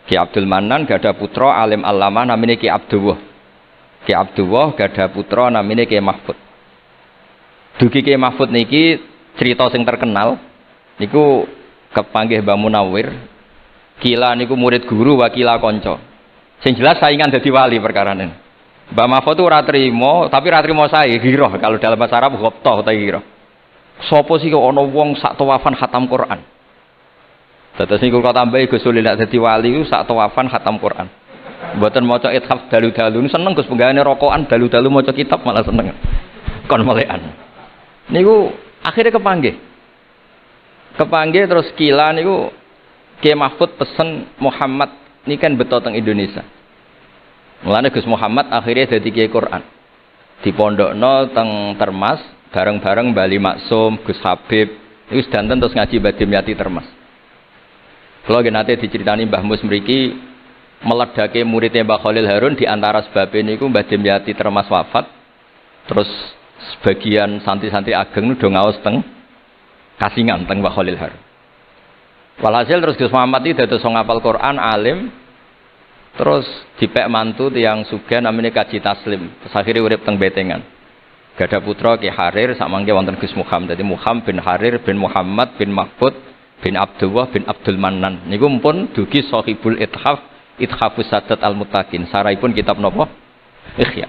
Ki Abdul Manan gada putra alim alama namanya Ki Abdullah. Ki Abdullah gada putra namanya Ki Mahfud. Dugi Ki Mahfud niki cerita sing terkenal niku kepanggih Mbah Munawir. Kila niku murid guru wakila konco. Sing jelas saingan dadi wali perkarane. Mbah Mahfud ora trimo, tapi ora trimo sae giroh kalau dalam bahasa Arab ghobtoh ta giroh. Sopo sih kok ana wong sak tawafan khatam Quran. Terus niku kok tambahi Gus Sulil nek dadi wali ku sak tawafan khatam Quran. Mboten maca ithaf dalu-dalu seneng Gus penggaweane rokokan dalu-dalu maca kitab malah seneng. Kon melekan. Niku akhirnya kepanggih. Kepanggih terus kila niku Kiai Mahfud pesen Muhammad ini kan beto teng Indonesia. Mulane Gus Muhammad akhirnya dadi Kiai Quran. Di pondokno teng Termas bareng-bareng Bali Maksum, Gus Habib, niku sedanten terus ngaji Badim Yati Termas. Kalau nanti diceritani Mbah Mus mriki meledake muridnya Mbah Khalil Harun di antara sebabnya niku Mbah Dimyati Termas wafat. Terus sebagian santri-santri ageng udah ngaos teng Kasingan teng Mbah Khalil Harun. Walhasil terus Gus Muhammad iki dados ngapal Quran alim. Terus dipek mantu tiyang sugih namanya Kaji Taslim. Terus akhirnya urip teng Betengan. Gada putra Ki Harir samangke wonten Gus Muhammad. Dadi Muhammad bin Harir bin Muhammad bin Mahfud bin Abdullah bin Abdul Manan niku pun dugi Shahibul Ithaf Ithafus Sadat Al-Muttaqin saraipun kitab napa Ikhya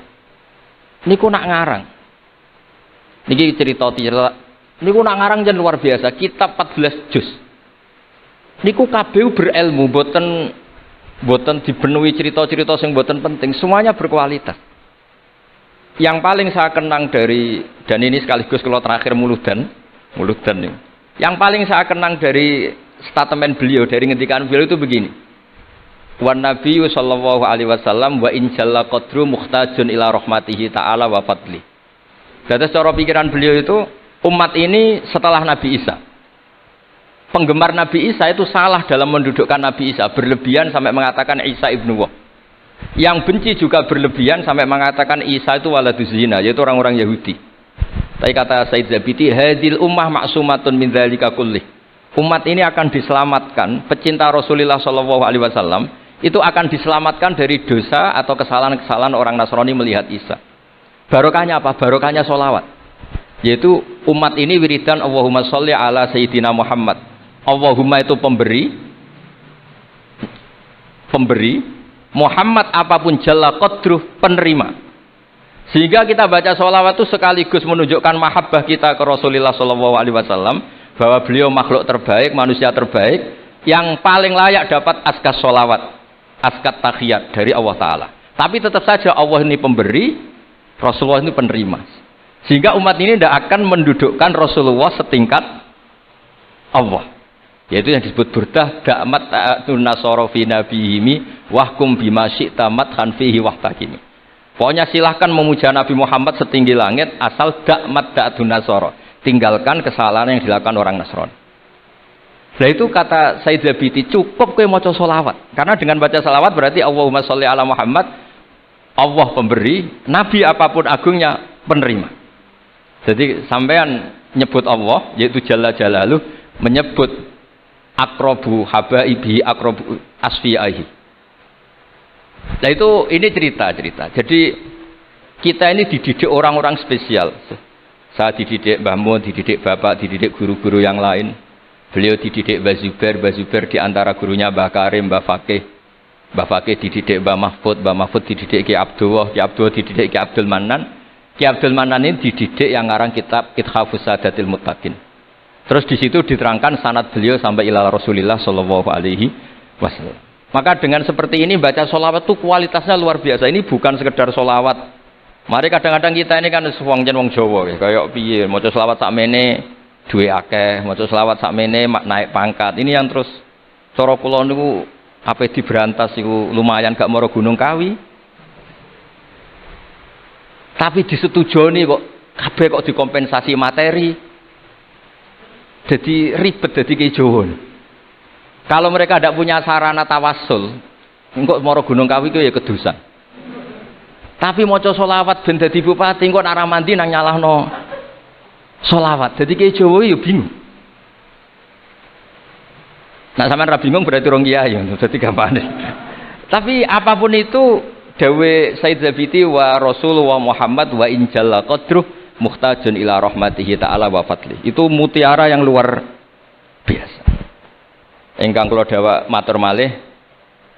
niku nak ngarang niki cerita Niku nak ngarang jan luar biasa, kitab 14 juz. Niku kabeh berilmu, boten dipenuhi cerita-cerita sing boten penting, semuanya berkualitas. Yang paling saya kenang dari, dan ini sekaligus kalau terakhir muludan nih. Yang paling saya kenang dari statement beliau, dari ngendikan beliau itu begini. Wan Nabi sallallahu alaihi wasallam wa in jalla qadru muhtajun ila rahmatihi ta'ala wa fadli. Jadi secara pikiran beliau itu umat ini setelah Nabi Isa. Penggemar Nabi Isa itu salah dalam mendudukkan Nabi Isa, berlebihan sampai mengatakan Isa ibnu Allah. Yang benci juga berlebihan sampai mengatakan Isa itu waladuz zina, yaitu orang-orang Yahudi. Tapi kata Said Zabidi, hadil ummah maksumatun min dzalika kullih. Umat ini akan diselamatkan, pecinta Rasulullah sallallahu alaihi wasallam itu akan diselamatkan dari dosa atau kesalahan-kesalahan orang Nasrani melihat Isa. Barokahnya apa? Barokahnya sholawat. Yaitu umat ini wiridan Allahumma sholli ala Sayyidina Muhammad. Allahumma itu pemberi, Muhammad apapun jalla qadruh penerima. Sehingga kita baca sholawat itu sekaligus menunjukkan mahabbah kita ke Rasulullah sallallahu alaihi wasallam, bahwa beliau makhluk terbaik, manusia terbaik yang paling layak dapat askas sholawat, askat tahiyat dari Allah Ta'ala. Tapi tetap saja Allah ini pemberi, Rasulullah ini penerima. Sehingga umat ini tidak akan mendudukkan Rasulullah setingkat Allah. Yaitu yang disebut burdah da'mat ta'atun nasara fi nabihimi wahkum bima syi'ta madhan fihi wahtakimi. Pokoknya silahkan memuja Nabi Muhammad setinggi langit asal da'mat ta'atun nasara. Tinggalkan kesalahan yang dilakukan orang Nasrani. Nah itu kata Said Zabidi, cukup kowe maca sholawat. Karena dengan baca sholawat berarti Allahumma sholli ala Muhammad, Allah pemberi, Nabi apapun agungnya penerima. Jadi sampean nyebut Allah, yaitu Jalla Jalaluh, menyebut akrobu habaibi akrobu asfiyahi. Nah itu ini cerita. Jadi kita ini dididik orang-orang spesial. Saya dididik Mbah Mun, dididik Bapak, dididik guru-guru yang lain. Beliau dididik Mbah Zubair di antara gurunya Mbah Karim, Mbah Fakih. Mbah Fakih dididik Mbah Mahfud dididik Ki Abdullah dididik Ki Abdul Manan. Ki Abdul Manan ini dididik yang ngarang kitab Ithafus Sadatil Muttaqin. Terus di situ diterangkan sanad beliau sampai ila Rasulillah sallallahu alaihi wasallam. Maka dengan seperti ini baca sholawat itu kualitasnya luar biasa. Ini bukan sekedar sholawat. Mari kadang-kadang kita ini kan wong Jawa kayak piye maca sholawat sakmene duwe akeh, maca sholawat sakmene naik pangkat. Ini yang terus cara kula niku ape diberantas iku lumayan gak mara Gunung Kawi. Tapi disetujoni kok kabeh kok dikompensasi materi. Jadi ribet jadi ke Jawa. Kalau mereka tidak punya sarana tawassul, engkau mara Gunung Kawi itu ya kedusan. Tapi maca sholawat ben dadi bupati, engkau nak mandi nang nyalahno sholawat. Jadi ke Jawa ya bingung. Nah sampean ra bingung berarti rong kiai, dadi gampang. Tapi apapun itu dawe Said Zabidi wa Rasulullah Muhammad wa in jalla qadruh muhtajun ila rahmatihi ta'ala wa fadli. Itu mutiara yang luar biasa. Engkang kula dawa matur malih,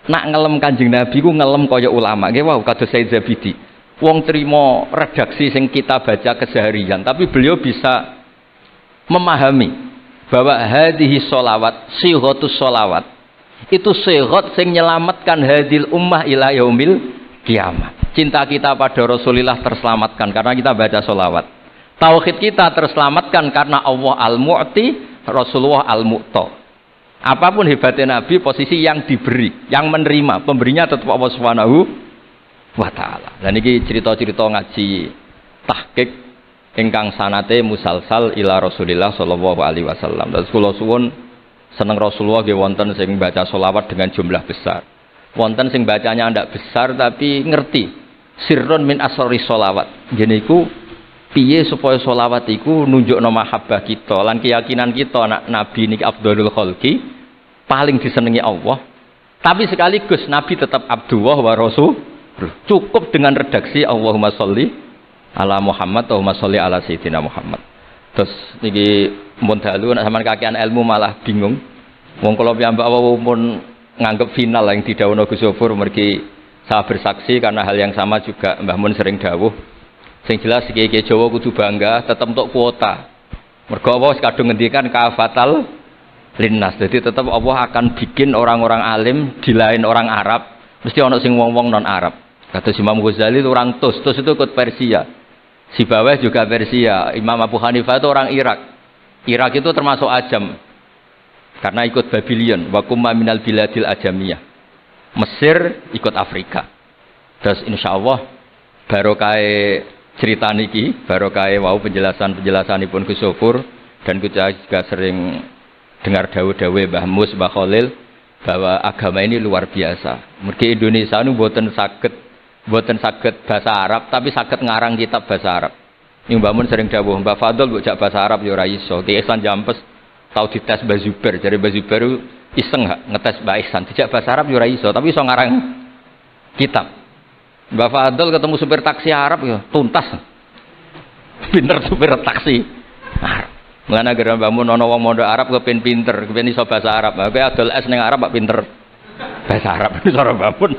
nak ngelem Kanjeng Nabi ku ngelem kaya ulama. Nggih wow kados Said Zabidi. Wong trimo redaksi sing kita baca keseharian, tapi beliau bisa memahami bahwa hadhihi sholawat, sighatus sholawat itu sighat sing nyelamatkan hadil ummah ila yaumil kiamat. Cinta kita pada Rasulullah terselamatkan karena kita baca sholawat. Tauhid kita terselamatkan karena Allah al-Mu'ti, Rasulullah al-Mu'ta. Apapun hebatnya Nabi, posisi yang diberi, yang menerima, pemberinya tetap Allah Subhanahu wa Ta'ala. Dan ini cerita-cerita ngaji tahqiq ingkang sanate musalsal ila Rasulillah sallallahu alaihi wasallam. Dan kula suwun seneng Rasulullah nggih wonten sing baca sholawat dengan jumlah besar. Wonten sing bacanya ndak besar tapi ngerti sirrun min asrori sholawat. Ngene iku piye supaya sholawat iku nunjukno mahabbah kita lan keyakinan kita anak Nabi niki Abdul Khalqi paling disenengi Allah. Tapi sekaligus Nabi tetap Abdullah wa Rasul. Cukup dengan redaksi Allahumma sholli ala Muhammad, Allahumma sholli ala Sayyidina Muhammad. Terus niki mun dalu nek sampean kakean ilmu malah bingung. Wong kula piyambak pun nganggep final yang didhawuhna Gus Zofur mergi saya bersaksi karena hal yang sama juga Mbah Mun sering dawuh. Sing jelas iki Jawa kudu bangga tetep untuk kuota. Mergo Allah wis kadung ngendikan kafatal linnas. Jadi tetap Allah akan bikin orang-orang alim di lain orang Arab, mesti ana sing wong-wong non Arab. Kata Imam Ghazali itu orang Tus itu ikut Persia. Sibawayh juga Persia. Imam Abu Hanifah itu orang Irak. Irak itu termasuk Ajam. Karena ikut Babylon, wa kumma minal biladil ajamiyah. Mesir ikut Afrika. Terus insyaallah barokah cerita niki, barokah wau penjelasanipun Gus Sofur dan kita juga sering dengar dawuh-dawuh Mbah Mus, Mbah Khalil bahwa agama ini luar biasa. Mergi Indonesia nu mboten saged bahasa Arab tapi saged ngarang kitab bahasa Arab. Ini Mbah Mun sering dawuh, Mbah Fadl mbok jak bahasa Arab ya ora iso. Ki Ihsan Jampes tau dites Mbah Zubair, jare Mbah Zubair iseng ngetes Mbah Ihsan dijak bahasa Arab ya ora iso, tapi iso ngarang kitab. Mbah Fadl ketemu supir taksi Arab ya tuntas. Pinter supir taksi Arab. Mulane gara Mbah Mun ana wong mondok Arab kepen pinter, kepen iso bahasa Arab. Kowe adol es ning Arab kok pinter bahasa Arab cara Mbah Mun.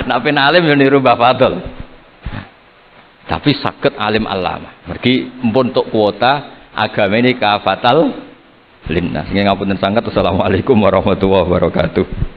Nek pen alim yo niru Mbah Fadl. Tapi saged alim alama. Mergi empun tuk kuota agama ini kafatal linnas. Ngapunten sangat. Assalamualaikum warahmatullahi wabarakatuh.